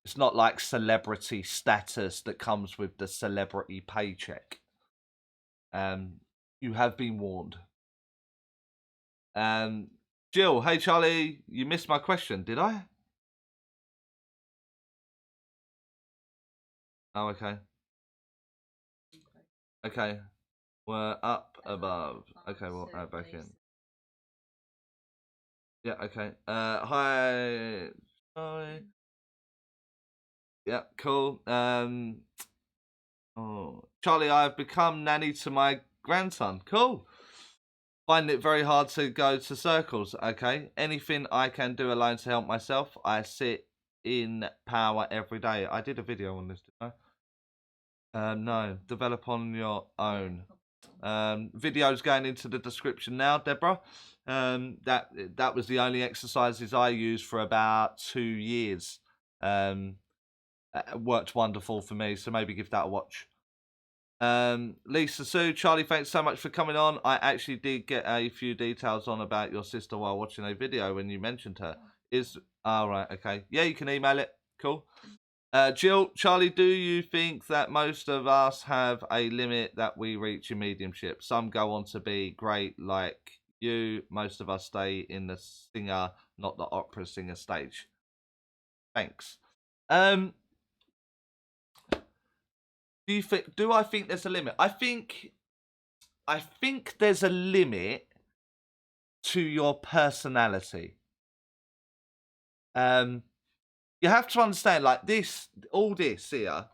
A: it's not like celebrity status that comes with the celebrity paycheck. You have been warned. Jill, hey Charlie, you missed my question, did I? Oh, okay. Okay. We're up above. Okay, we'll add back in. Yeah, okay. Hi. Hi. Yeah, cool. Oh, Charlie, I've become nanny to my grandson. Cool. Find it very hard to go to circles. Okay. Anything I can do alone to help myself, I sit in power every day. I did a video on this, didn't I? No. Develop on your own. Videos going into the description now, Deborah. That was the only exercises I used for about 2 years. Worked wonderful for me, so maybe give that a watch. Lisa Sue, Charlie, thanks so much for coming on. I actually did get a few details on about your sister while watching a video when you mentioned her. Right, okay. Yeah, you can email it. Cool. Jill, Charlie, do you think that most of us have a limit that we reach in mediumship? Some go on to be great like you. Most of us stay in the singer, not the opera singer stage. Thanks. Do I think there's a limit? I think there's a limit to your personality. You have to understand, like, all this here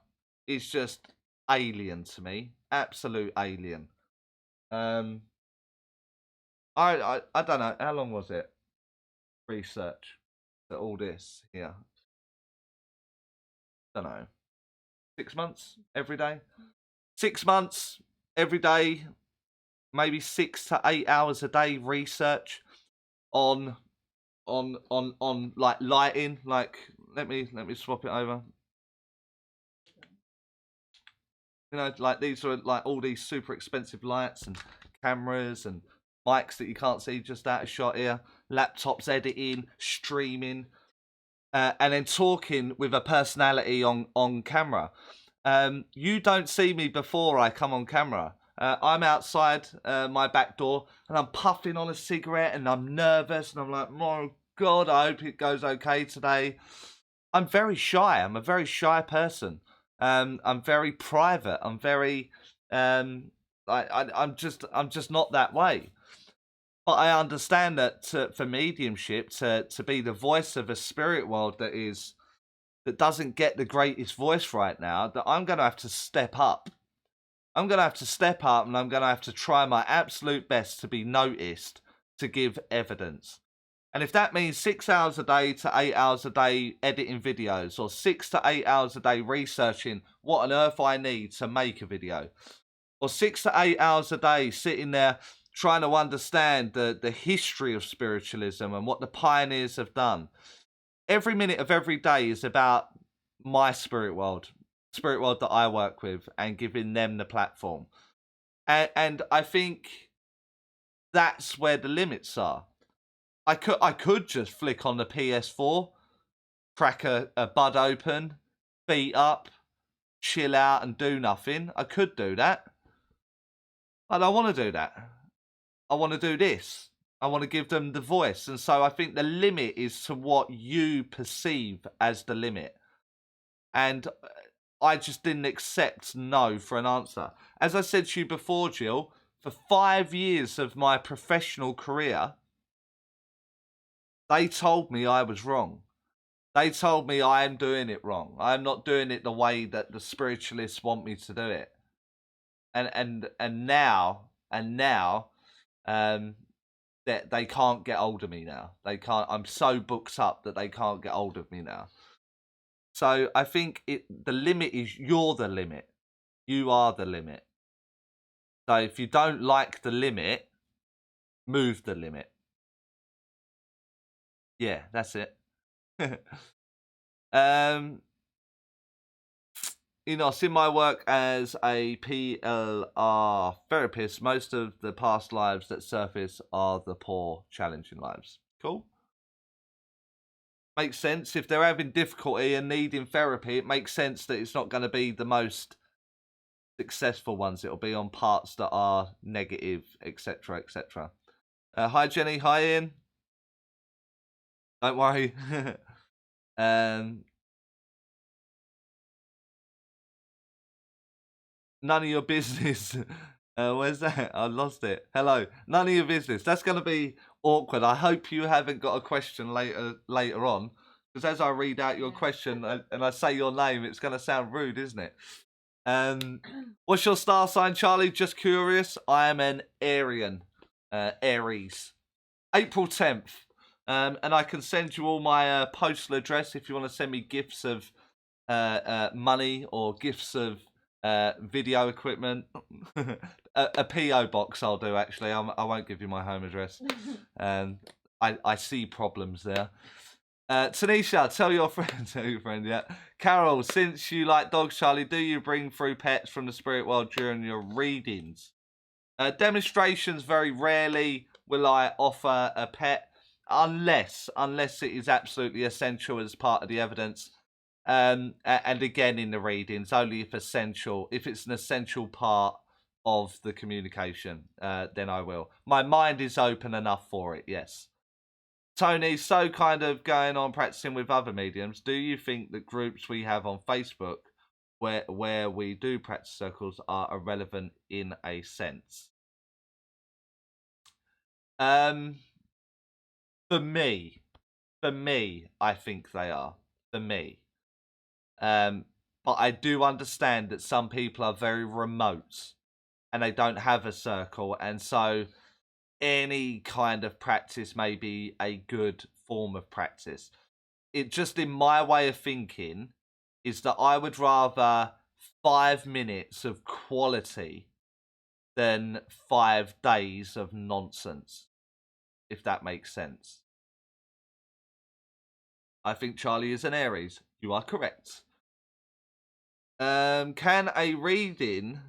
A: is just alien to me. Absolute alien. I don't know. How long was it? Research for all this here. Don't know. 6 months every day. 6 months every day. Maybe 6 to 8 hours a day research on like lighting. Like, let me swap it over. You know, like, these are like all these super expensive lights and cameras and mics that you can't see just out of shot here. Laptops editing, streaming, and then talking with a personality on camera. You don't see me before I come on camera. I'm outside my back door and I'm puffing on a cigarette and I'm nervous and I'm like, oh God, I hope it goes okay today. I'm very shy. I'm a very shy person. I'm very private. I'm very, I'm just not that way. But I understand that for mediumship to be the voice of a spirit world that doesn't get the greatest voice right now, that I'm going to have to step up. I'm going to have to step up and I'm going to have to try my absolute best to be noticed, to give evidence. And if that means 6 hours a day to 8 hours a day editing videos, or 6 to 8 hours a day researching what on earth I need to make a video, or 6 to 8 hours a day sitting there trying to understand the history of spiritualism and what the pioneers have done. Every minute of every day is about my spirit world that I work with, and giving them the platform. And I think that's where the limits are. I could just flick on the PS4, crack a bud open, feet up, chill out and do nothing. I could do that. I don't want to do that. I want to do this. I want to give them the voice. And so I think the limit is to what you perceive as the limit. And I just didn't accept no for an answer. As I said to you before, Jill, for 5 years of my professional career, they told me I was wrong. They told me I am doing it wrong. I'm not doing it the way that the spiritualists want me to do it. And now that they can't get hold of me now. They can't. I'm so booked up that they can't get hold of me now. So I think the limit is you're the limit. You are the limit. So if you don't like the limit, move the limit. Yeah, that's it. You know, in my work as a PLR therapist, most of the past lives that surface are the poor, challenging lives. Cool. Makes sense. If they're having difficulty and needing therapy, it makes sense that it's not going to be the most successful ones. It'll be on parts that are negative, etc., etc. Hi, Jenny. Hi, Ian. Don't worry. None of your business. Where's that? I lost it. Hello. None of your business. That's going to be awkward. I hope you haven't got a question later on, because as I read out your question and I say your name, it's going to sound rude, isn't it? What's your star sign, Charlie? Just curious. I am an Arian. Aries. April 10th. And I can send you all my postal address if you want to send me gifts of money or gifts of video equipment. a PO box I'll do, actually. I won't give you my home address. I see problems there. Tanisha, tell your friend, yeah. Carol, since you like dogs, Charlie, do you bring through pets from the spirit world during your readings? Demonstrations, very rarely will I offer a pet, unless it is absolutely essential as part of the evidence. And again, in the readings, only if it's an essential part of the communication, then I will. My mind is open enough for it, yes. Tony, so kind of going on practicing with other mediums, do you think that groups we have on Facebook where we do practice circles are irrelevant in a sense? For me, I think they are. For me. But I do understand that some people are very remote and they don't have a circle, and so any kind of practice may be a good form of practice. It just, in my way of thinking, is that I would rather 5 minutes of quality than 5 days of nonsense, if that makes sense. I think Charlie is an Aries. You are correct. Can a reading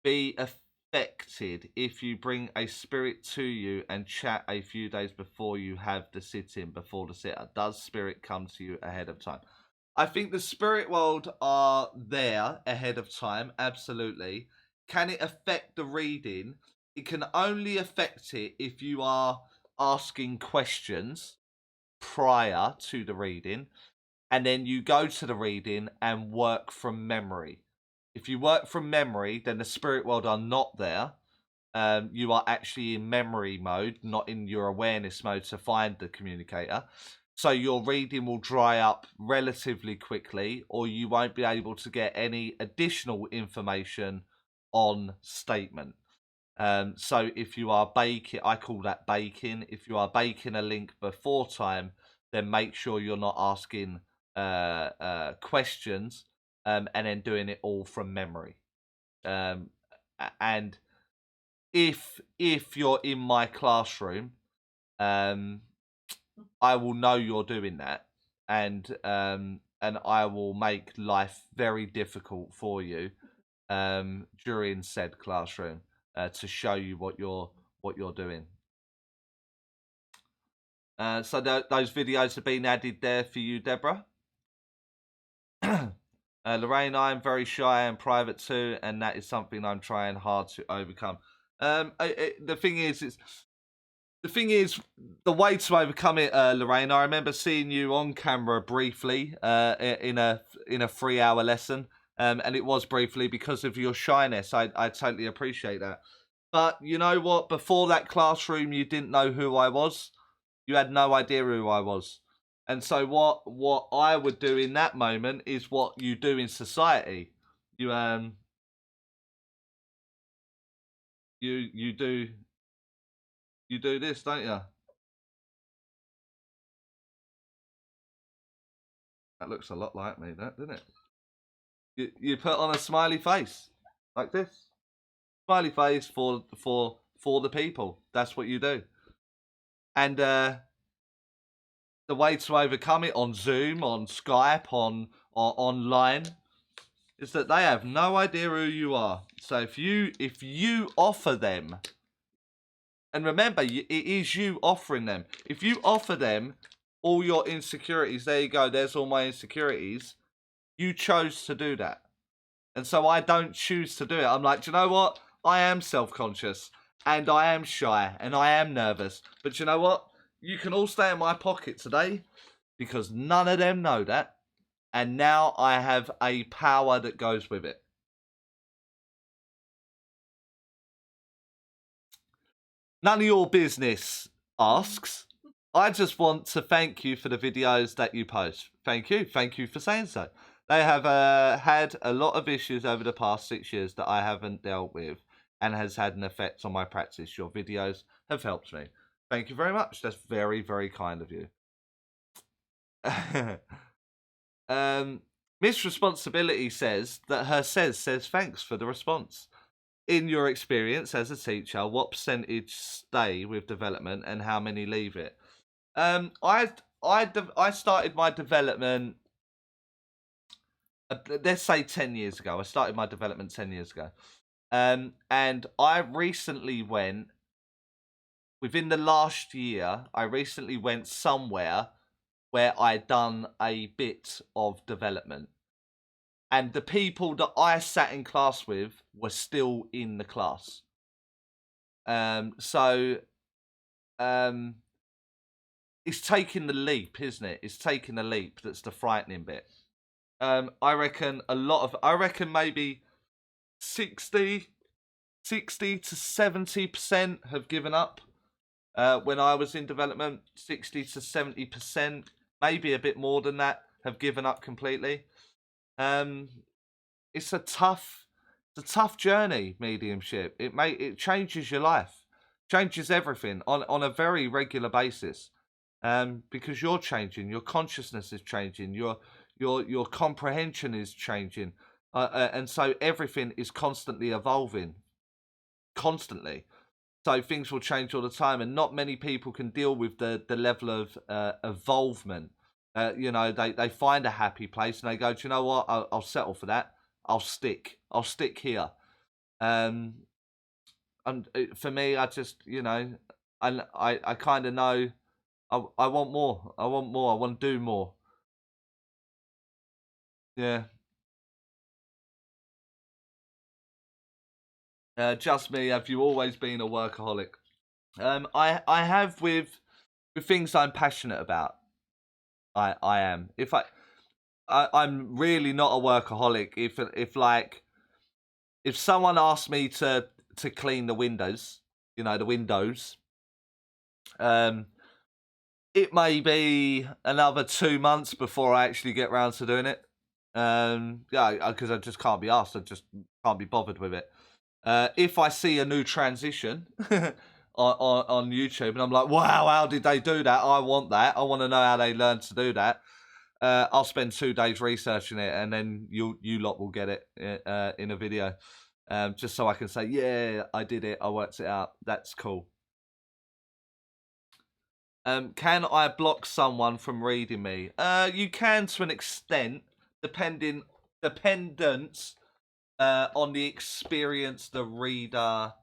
A: be affected if you bring a spirit to you and chat a few days before you have the sit-in, before the sit-up? Does spirit come to you ahead of time? I think the spirit world are there ahead of time, absolutely. can it affect the reading? It can only affect it if you are asking questions prior to the reading, and then you go to the reading and work from memory. If you work from memory, then the spirit world are not there. You are actually in memory mode, not in your awareness mode to find the communicator. So your reading will dry up relatively quickly, or you won't be able to get any additional information on statement. So if you are baking, I call that baking. If you are baking a link before time, then make sure you're not asking questions and then doing it all from memory. And if you're in my classroom, I will know you're doing that, and I will make life very difficult for you during said classroom to show you what you're doing. So those videos have been added there for you, Deborah. Lorraine, I am very shy and private too, and that is something I'm trying hard to overcome. The thing is, the way to overcome it, Lorraine. I remember seeing you on camera briefly in a 3-hour lesson, and it was briefly because of your shyness. I totally appreciate that. But you know what? Before that classroom, you didn't know who I was. You had no idea who I was. And so what I would do in that moment is what you do in society. You you do this, don't you? That looks a lot like me, that, doesn't it? You put on a smiley face like this. Smiley face for the people. That's what you do. And the way to overcome it on Zoom, on Skype, on online, is that they have no idea who you are. So if you offer them, and remember, it is you offering them. If you offer them all your insecurities, there you go. There's all my insecurities. You chose to do that, and so I don't choose to do it. I'm like, do you know what? I am self-conscious, and I am shy, and I am nervous. But you know what? You can all stay in my pocket today because none of them know that. And now I have a power that goes with it. None of your business, asks. I just want to thank you for the videos that you post. Thank you. Thank you for saying so. They have had a lot of issues over the past 6 years that I haven't dealt with and has had an effect on my practice. Your videos have helped me. Thank you very much. That's very, very kind of you. Miss Responsibility says that her says thanks for the response. In your experience as a teacher, what percentage stay with development and how many leave it? I started my development, let's say 10 years ago. I started my development 10 years ago. And I recently went, within the last year, I recently went somewhere where I'd done a bit of development. And the people that I sat in class with were still in the class. So it's taking the leap, isn't it? It's taking the leap that's the frightening bit. I reckon maybe 60 to 70% have given up. When I was in development, 60 to 70%, maybe a bit more than that, have given up completely. It's a tough journey, mediumship. It changes your life, changes everything on a very regular basis. Because you're changing, your consciousness is changing, your comprehension is changing, and so everything is constantly evolving, constantly. So things will change all the time, and not many people can deal with the level of evolvement. They find a happy place and they go, do you know what? I'll settle for that. I'll stick here. And for me, I just, I kind of know. I want more. I want more. I want to do more. Yeah. Just me. Have you always been a workaholic? I have with things I'm passionate about. I am. I'm really not a workaholic. If someone asked me to clean the windows, the windows, it may be another 2 months before I actually get round to doing it. Yeah, because I just can't be asked. I just can't be bothered with it. If I see a new transition on YouTube and I'm like, wow, how did they do that? I want that. I want to know how they learned to do that. I'll spend 2 days researching it, and then you lot will get it in a video, just so I can say, yeah, I did it. I worked it out. That's cool. Can I block someone from reading me? You can to an extent, dependent on the experience the reader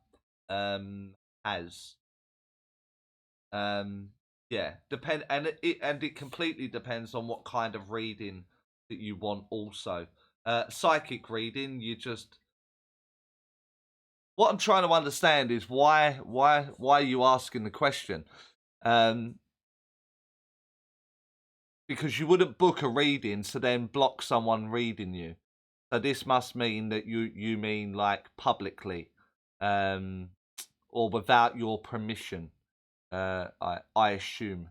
A: has. Yeah, and it completely depends on what kind of reading that you want. Also, psychic reading, what I'm trying to understand is why are you asking the question? Because you wouldn't book a reading to then block someone reading you. So this must mean that you mean like publicly, or without your permission. I assume.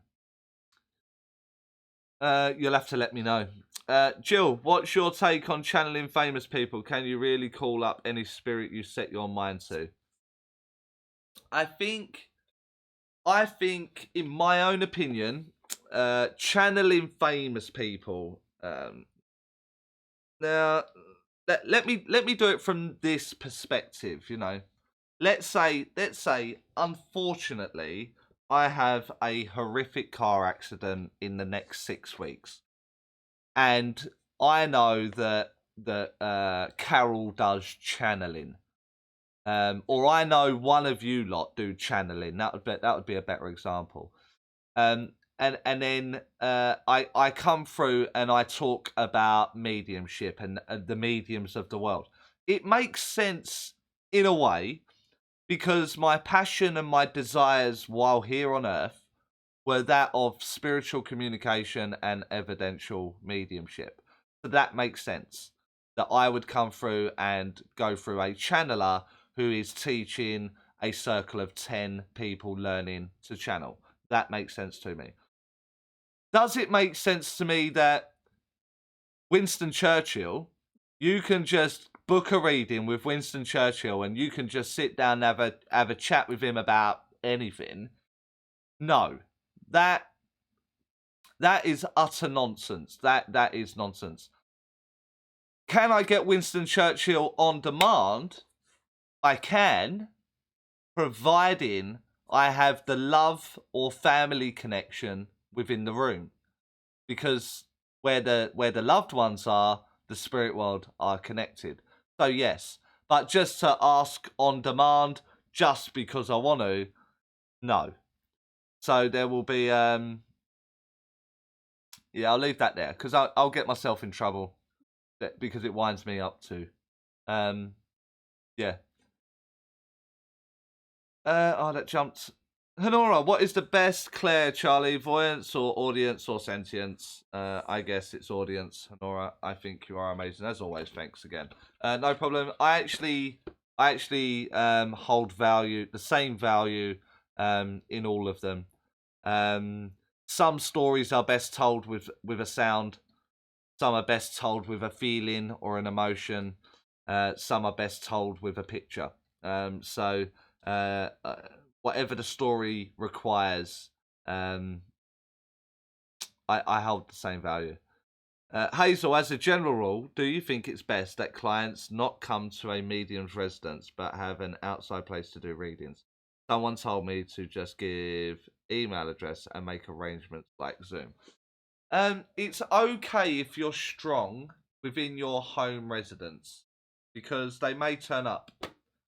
A: You'll have to let me know. Jill, what's your take on channeling famous people? Can you really call up any spirit you set your mind to? I think, in my own opinion, channeling famous people. Now, let me do it from this perspective. Let's say, unfortunately, I have a horrific car accident in the next 6 weeks, and I know that Carol does channeling, or I know one of you lot do channeling. That would be a better example. And then I come through and I talk about mediumship and the mediums of the world. It makes sense in a way, because my passion and my desires while here on earth were that of spiritual communication and evidential mediumship. So that makes sense that I would come through and go through a channeler who is teaching a circle of 10 people learning to channel. That makes sense to me. Does it make sense to me that Winston Churchill, you can just book a reading with Winston Churchill and you can just sit down and have a chat with him about anything? No. That is utter nonsense. That is nonsense. Can I get Winston Churchill on demand? I can, providing I have the love or family connection within the room. Because where the loved ones are, the spirit world are connected. So yes, but just to ask on demand, just because I want to, no. So there will be, yeah, I'll leave that there, because I'll get myself in trouble, because it winds me up too. Yeah. That jumped. Honora, what is the best, Claire, Charlie, voyance or audience or sentience? I guess it's audience. Honora, I think you are amazing as always. Thanks again. No problem. I actually hold value, the same value, in all of them. Some stories are best told with a sound. Some are best told with a feeling or an emotion. Some are best told with a picture. So whatever the story requires, I hold the same value. Hazel, as a general rule, do you think it's best that clients not come to a medium's residence but have an outside place to do readings? Someone told me to just give email address and make arrangements like Zoom. It's okay if you're strong within your home residence, because they may turn up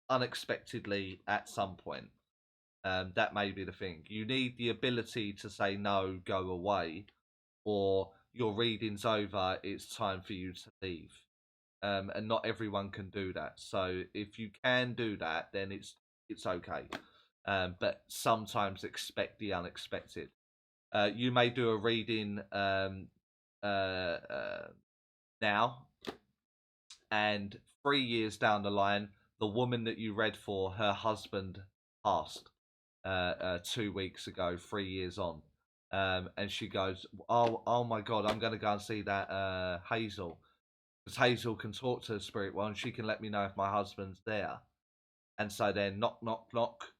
A: unexpectedly at some point. That may be the thing. You need the ability to say no, go away, or your reading's over, it's time for you to leave. and not everyone can do that. So if you can do that, then it's okay. But sometimes expect the unexpected. You may do a reading now, and 3 years down the line, the woman that you read for, her husband passed 2 weeks ago, 3 years on. And she goes, oh my God, I'm going to go and see that Hazel. Because Hazel can talk to the spirit world and she can let me know if my husband's there. And so then knock, knock, knock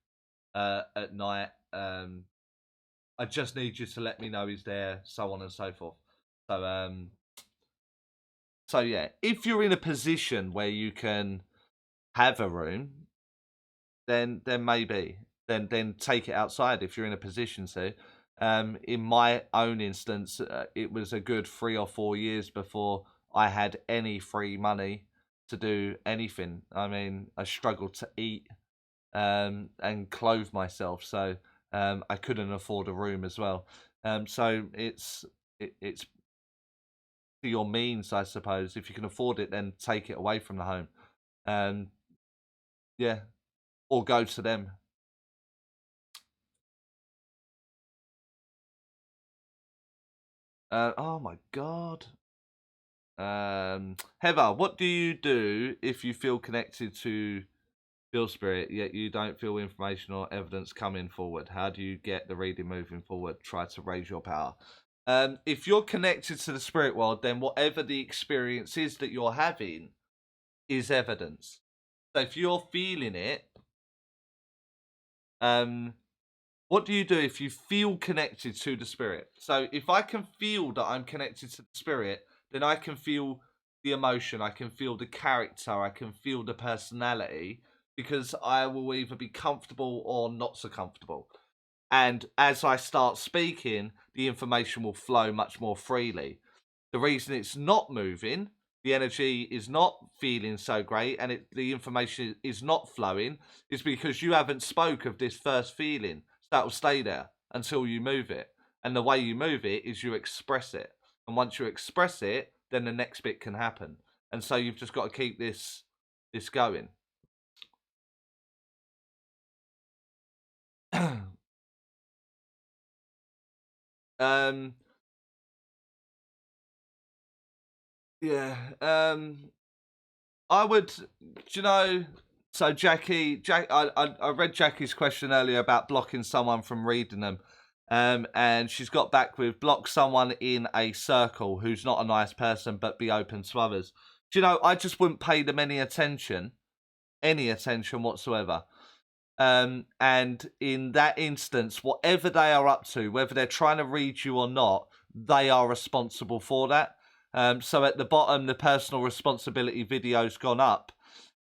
A: at night. I just need you to let me know he's there, so on and so forth. So yeah, if you're in a position where you can have a room, then maybe then take it outside if you're in a position to. In my own instance, it was a good 3 or 4 years before I had any free money to do anything. I mean, I struggled to eat and clothe myself, so I couldn't afford a room as well. So it's to your means, I suppose. If you can afford it, then take it away from the home. Yeah, or go to them. Oh my God. Heather, what do you do if you feel connected to your spirit, yet you don't feel information or evidence coming forward? How do you get the reading moving forward? Try to raise your power. If you're connected to the spirit world, then whatever the experience is that you're having is evidence. So if you're feeling it, what do you do if you feel connected to the spirit? So if I can feel that I'm connected to the spirit, then I can feel the emotion, I can feel the character, I can feel the personality, because I will either be comfortable or not so comfortable. And as I start speaking, the information will flow much more freely. The reason it's not moving, the energy is not feeling so great, and the information is not flowing, is because you haven't spoke of this first feeling. So that will stay there until you move it. And the way you move it is you express it. And once you express it, then the next bit can happen. And so you've just got to keep this going. Yeah. I would, so I read Jackie's question earlier about blocking someone from reading them. And she's got back with block someone in a circle who's not a nice person, but be open to others. I just wouldn't pay them any attention whatsoever. And in that instance, whatever they are up to, whether they're trying to read you or not, they are responsible for that. So at the bottom, the personal responsibility video's gone up.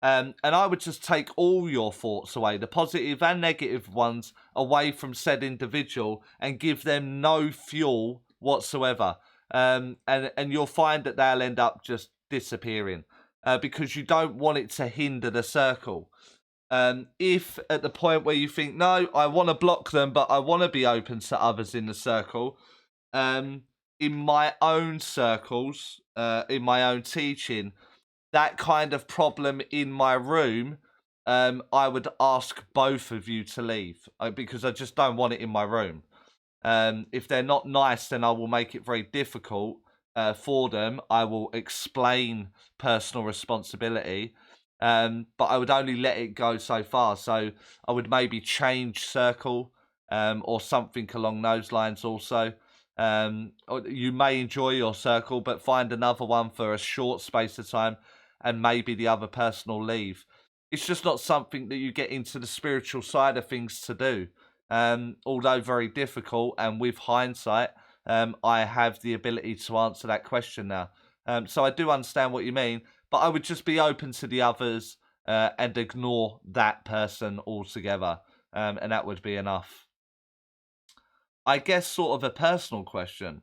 A: And I would just take all your thoughts away, the positive and negative ones, away from said individual and give them no fuel whatsoever. And you'll find that they'll end up just disappearing because you don't want it to hinder the circle. If at the point where you think, no, I want to block them, but I want to be open to others in the circle, in my own circles, in my own teaching, that kind of problem in my room, I would ask both of you to leave because I just don't want it in my room. If they're not nice, then I will make it very difficult for them. I will explain personal responsibility, but I would only let it go so far. So I would maybe change circle or something along those lines also. You may enjoy your circle, but find another one for a short space of time, and maybe the other person will leave. It's just not something that you get into the spiritual side of things to do. Although very difficult, and with hindsight, I have the ability to answer that question now. So I do understand what you mean, but I would just be open to the others and ignore that person altogether, and that would be enough. I guess sort of a personal question,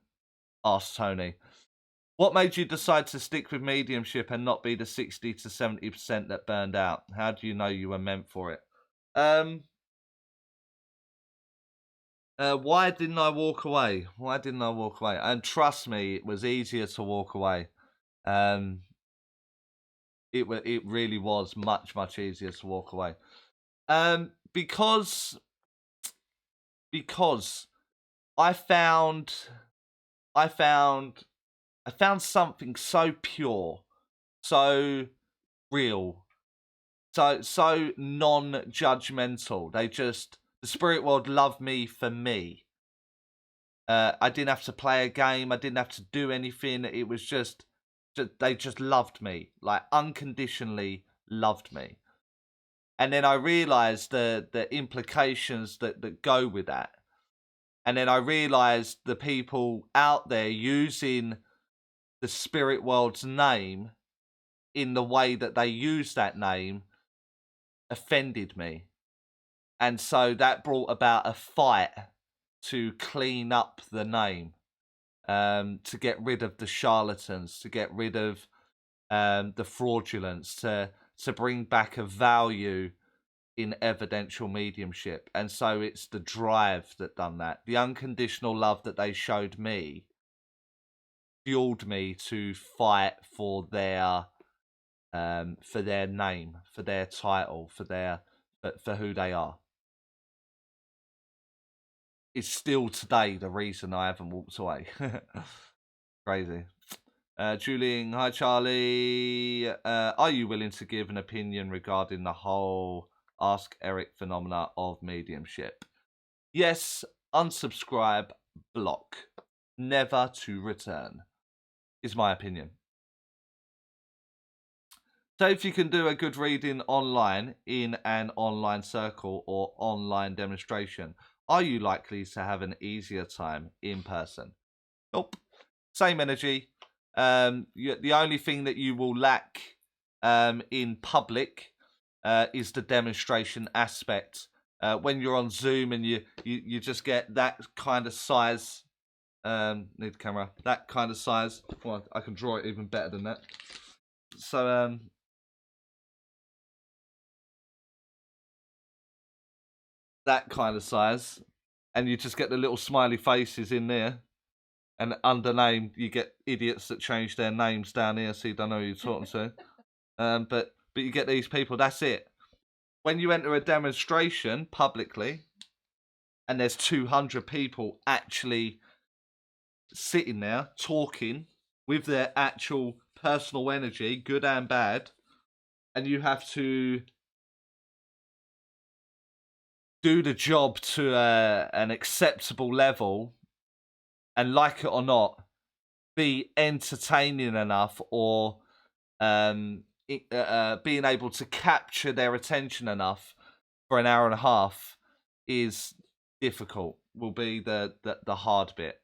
A: asked Tony. What made you decide to stick with mediumship and not be the 60 to 70% that burned out? How do you know you were meant for it? Why didn't I walk away? And trust me, it was easier to walk away. It really was much easier to walk away. Because I found something so pure, so real, so non-judgmental. The spirit world loved me for me. I didn't have to play a game. I didn't have to do anything. It was just they just loved me, like unconditionally loved me. And then I realized the implications that go with that. And then I realized the people out there using the spirit world's name in the way that they use that name offended me. And so that brought about a fight to clean up the name, to get rid of the charlatans, to get rid of the fraudulence, to bring back a value in evidential mediumship. And so it's the drive that done that. The unconditional love that they showed me fueled me to fight for their name, for their title, for who they are. It's still today the reason I haven't walked away. Crazy. Julian, hi Charlie. Are you willing to give an opinion regarding the whole Ask Eric phenomena of mediumship? Yes, unsubscribe, block. Never to return, is my opinion. So if you can do a good reading online in an online circle or online demonstration, are you likely to have an easier time in person? Nope. Same energy. The only thing that you will lack in public is the demonstration aspect. When you're on Zoom and you just get that kind of size. Need the camera. That kind of size. Well, I can draw it even better than that. So that kind of size, and you just get the little smiley faces in there. And under name, you get idiots that change their names down here, so you don't know who you're talking to. But you get these people. That's it. When you enter a demonstration publicly, and there's 200 people actually sitting there talking with their actual personal energy, good and bad, and you have to do the job to an acceptable level, and like it or not, be entertaining enough, or being able to capture their attention enough for an hour and a half is difficult, will be the hard bit.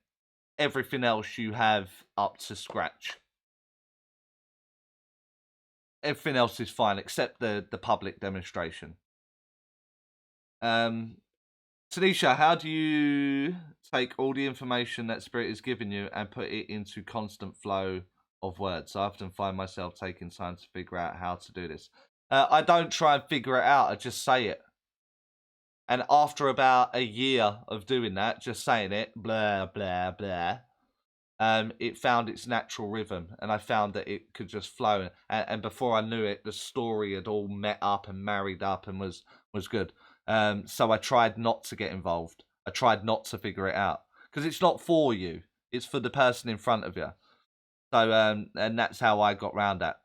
A: Everything else you have up to scratch. Everything else is fine except the public demonstration. Tanisha, how do you take all the information that Spirit is giving you and put it into constant flow of words? I often find myself taking time to figure out how to do this. I don't try and figure it out. I just say it. And after about a year of doing that, just saying it, blah, blah, blah, it found its natural rhythm. And I found that it could just flow. And before I knew it, the story had all met up and married up and was good. So I tried not to get involved. I tried not to figure it out. Because it's not for you. It's for the person in front of you. So, and that's how I got round that.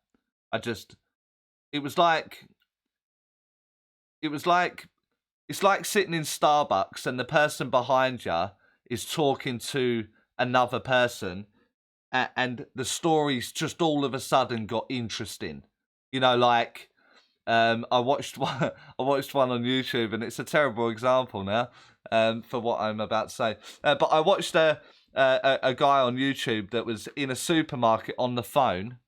A: It's like sitting in Starbucks and the person behind you is talking to another person, and the story's just all of a sudden got interesting. You know, like I watched one on YouTube, and it's a terrible example now for what I'm about to say. But I watched a guy on YouTube that was in a supermarket on the phone,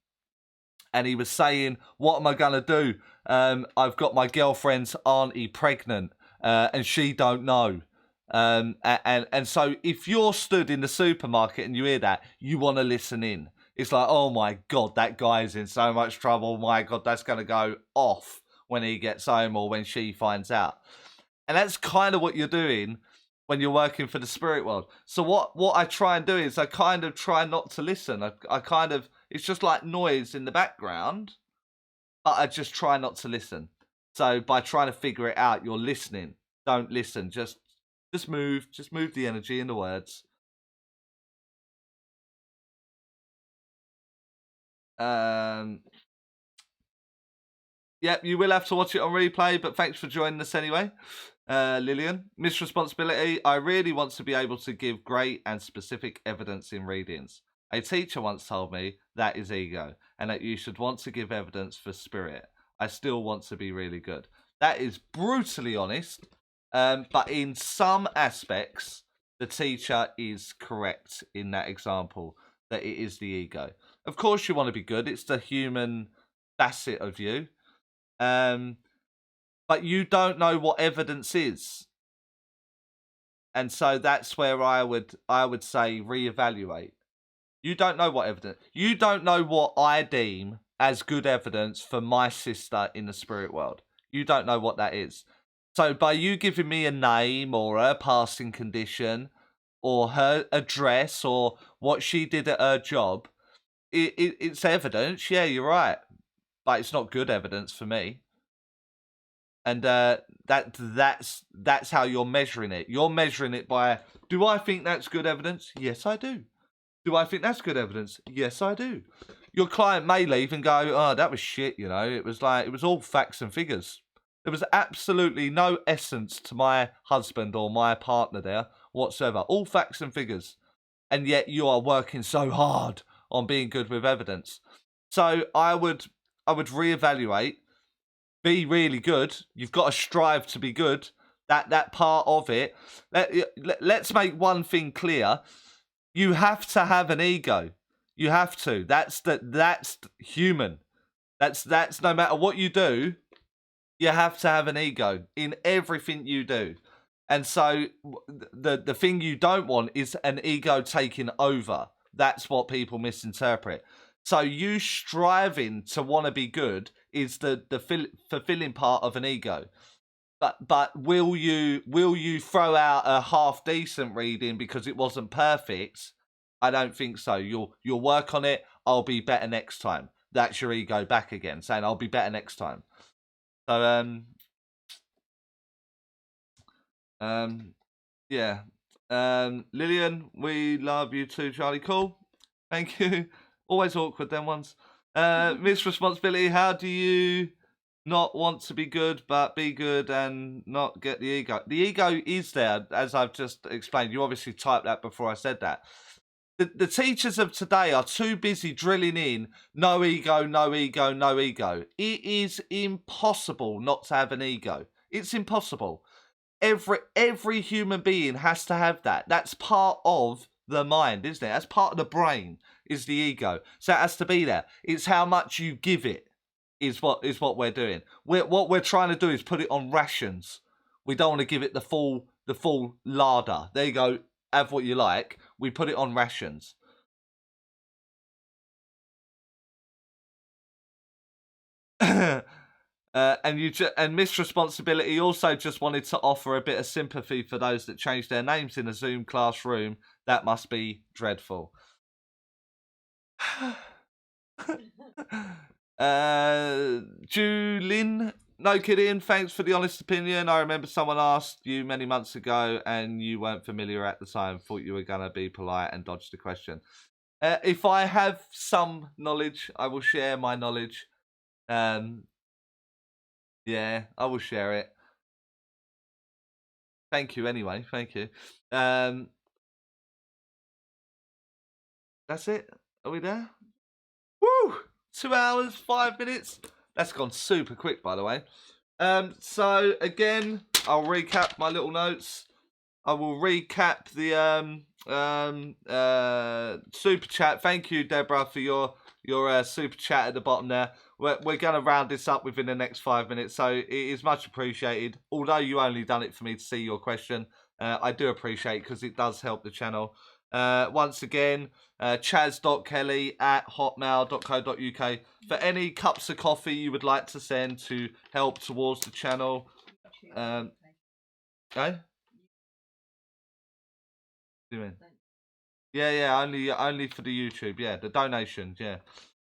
A: and he was saying, "What am I gonna do? I've got my girlfriend's auntie pregnant, and she don't know." And so if you're stood in the supermarket and you hear that, you want to listen in. It's like, oh my God, that guy's in so much trouble. My God, that's going to go off when he gets home or when she finds out. And that's kind of what you're doing when you're working for the spirit world. So what I try and do is I kind of try not to listen. I kind of, it's just like noise in the background. but I just try not to listen. So by trying to figure it out, you're listening. Don't listen. Just move. Just move the energy and the words. Yep, you will have to watch it on replay, but thanks for joining us anyway. Lillian, misresponsibility. I really want to be able to give great and specific evidence in readings. A teacher once told me that is ego, and that you should want to give evidence for spirit. I still want to be really good. That is brutally honest, but in some aspects, the teacher is correct in that example, that it is the ego. Of course you want to be good. It's the human facet of you. But you don't know what evidence is, and so that's where I would say reevaluate. You don't know what evidence. You don't know what I deem as good evidence for my sister in the spirit world. You don't know what that is. So by you giving me a name or her passing condition or her address or what she did at her job, it's evidence. Yeah, you're right, but it's not good evidence for me. And that's how you're measuring it. You're measuring it by, do I think that's good evidence? Yes, I do. Do I think that's good evidence? Yes, I do. Your client may leave and go, oh, that was shit, you know. It was all facts and figures. There was absolutely no essence to my husband or my partner there whatsoever. All facts and figures. And yet you are working so hard on being good with evidence. So I would reevaluate. Be really good. You've got to strive to be good. That part of it. Let's make one thing clear. You have to have an ego. You have to. That's human. That's no matter what you do, you have to have an ego in everything you do. And so the thing you don't want is an ego taking over. That's what people misinterpret. So you striving to want to be good is the fulfilling part of an ego. But will you throw out a half decent reading because it wasn't perfect? I don't think so. You'll work on it. I'll be better next time. That's your ego back again, saying I'll be better next time. So yeah. Lillian, we love you too, Charlie. Cool. Thank you. Always awkward, them ones. Misresponsibility. How do you not want to be good, but be good and not get the ego? The ego is there, as I've just explained. You obviously typed that before I said that. The teachers of today are too busy drilling in no ego, no ego, no ego. It is impossible not to have an ego. It's impossible. Every human being has to have that. That's part of the mind, isn't it? That's part of the brain, is the ego. So it has to be there. It's how much you give it is what we're doing. What we're trying to do is put it on rations. We don't want to give it the full larder. There you go. Have what you like. We put it on rations. And misresponsibility also just wanted to offer a bit of sympathy for those that changed their names in a Zoom classroom. That must be dreadful. Julin, no kidding. Thanks for the honest opinion. I remember someone asked you many months ago, and you weren't familiar at the time. Thought you were gonna be polite and dodge the question. If I have some knowledge, I will share my knowledge. Yeah, I will share it. Thank you anyway. Thank you. That's it. Are we there? Woo! 2 hours, 5 minutes. That's gone super quick, by the way. So again, I'll recap my little notes. I will recap the super chat. Thank you, Deborah, for your super chat at the bottom there. We're going to round this up within the next 5 minutes, so it is much appreciated. Although you only done it for me to see your question, I do appreciate it because it does help the channel. Once again, chaz.kelly@hotmail.co.uk for any cups of coffee you would like to send to help towards the channel. Okay? What do you mean? Yeah, only for the YouTube. Yeah, the donations. Yeah.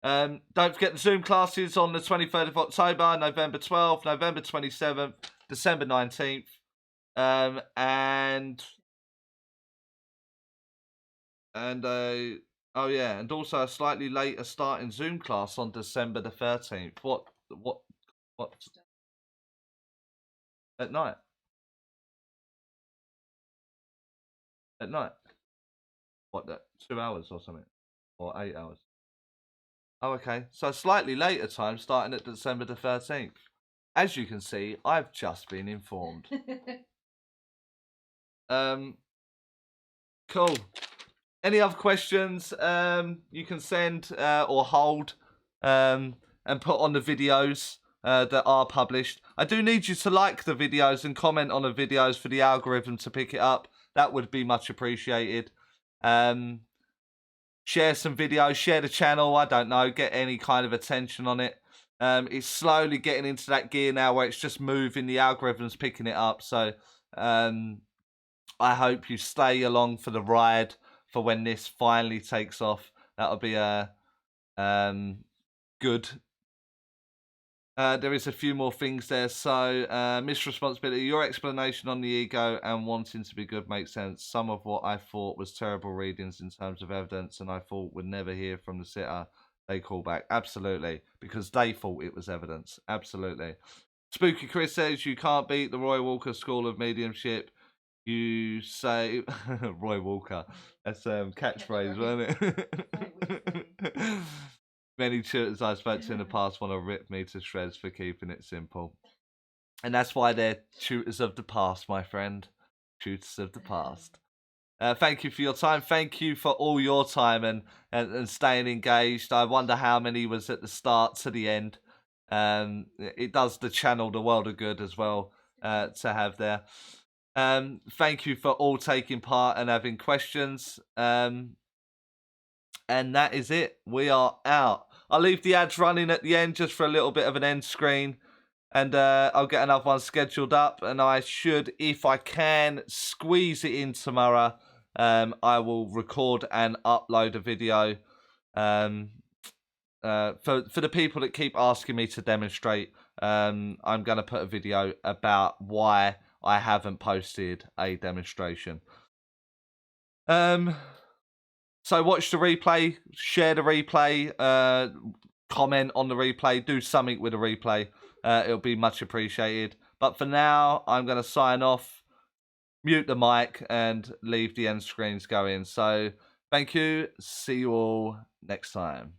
A: Don't forget the Zoom classes on the 23rd of October, November 12th, November 27th, December 19th. And oh yeah, and also a slightly later starting Zoom class on December the 13th. What at night? At night? What, that 2 hours or something? Or 8 hours? Oh, okay. So slightly later time, starting at December the 13th. As you can see, I've just been informed. Cool. Any other questions? You can send or hold and put on the videos that are published. I do need you to like the videos and comment on the videos for the algorithm to pick it up. That would be much appreciated. Share some videos, share the channel, I don't know, get any kind of attention on it. It's slowly getting into that gear now where it's just moving, the algorithm's picking it up. So I hope you stay along for the ride for when this finally takes off. That'll be a good. There is a few more things there. So, misresponsibility. Your explanation on the ego and wanting to be good makes sense. Some of what I thought was terrible readings in terms of evidence and I thought would never hear from the sitter, they call back. Absolutely. Because they thought it was evidence. Absolutely. Spooky Chris says, you can't beat the Roy Walker School of Mediumship. You say... Roy Walker. That's catchphrase, wasn't it? Many tutors I spoke to in the past want to rip me to shreds for keeping it simple. And that's why they're tutors of the past, my friend. Tutors of the past. Thank you for your time. Thank you for all your time and staying engaged. I wonder how many was at the start to the end. It does the channel the world of good as well to have there. Thank you for all taking part and having questions. And that is it. We are out. I'll leave the ads running at the end just for a little bit of an end screen. And I'll get another one scheduled up. And I should, if I can, squeeze it in tomorrow. I will record and upload a video. For the people that keep asking me to demonstrate, I'm going to put a video about why I haven't posted a demonstration. So watch the replay, share the replay, comment on the replay, do something with the replay. It'll be much appreciated. But for now, I'm going to sign off, mute the mic, and leave the end screens going. So thank you. See you all next time.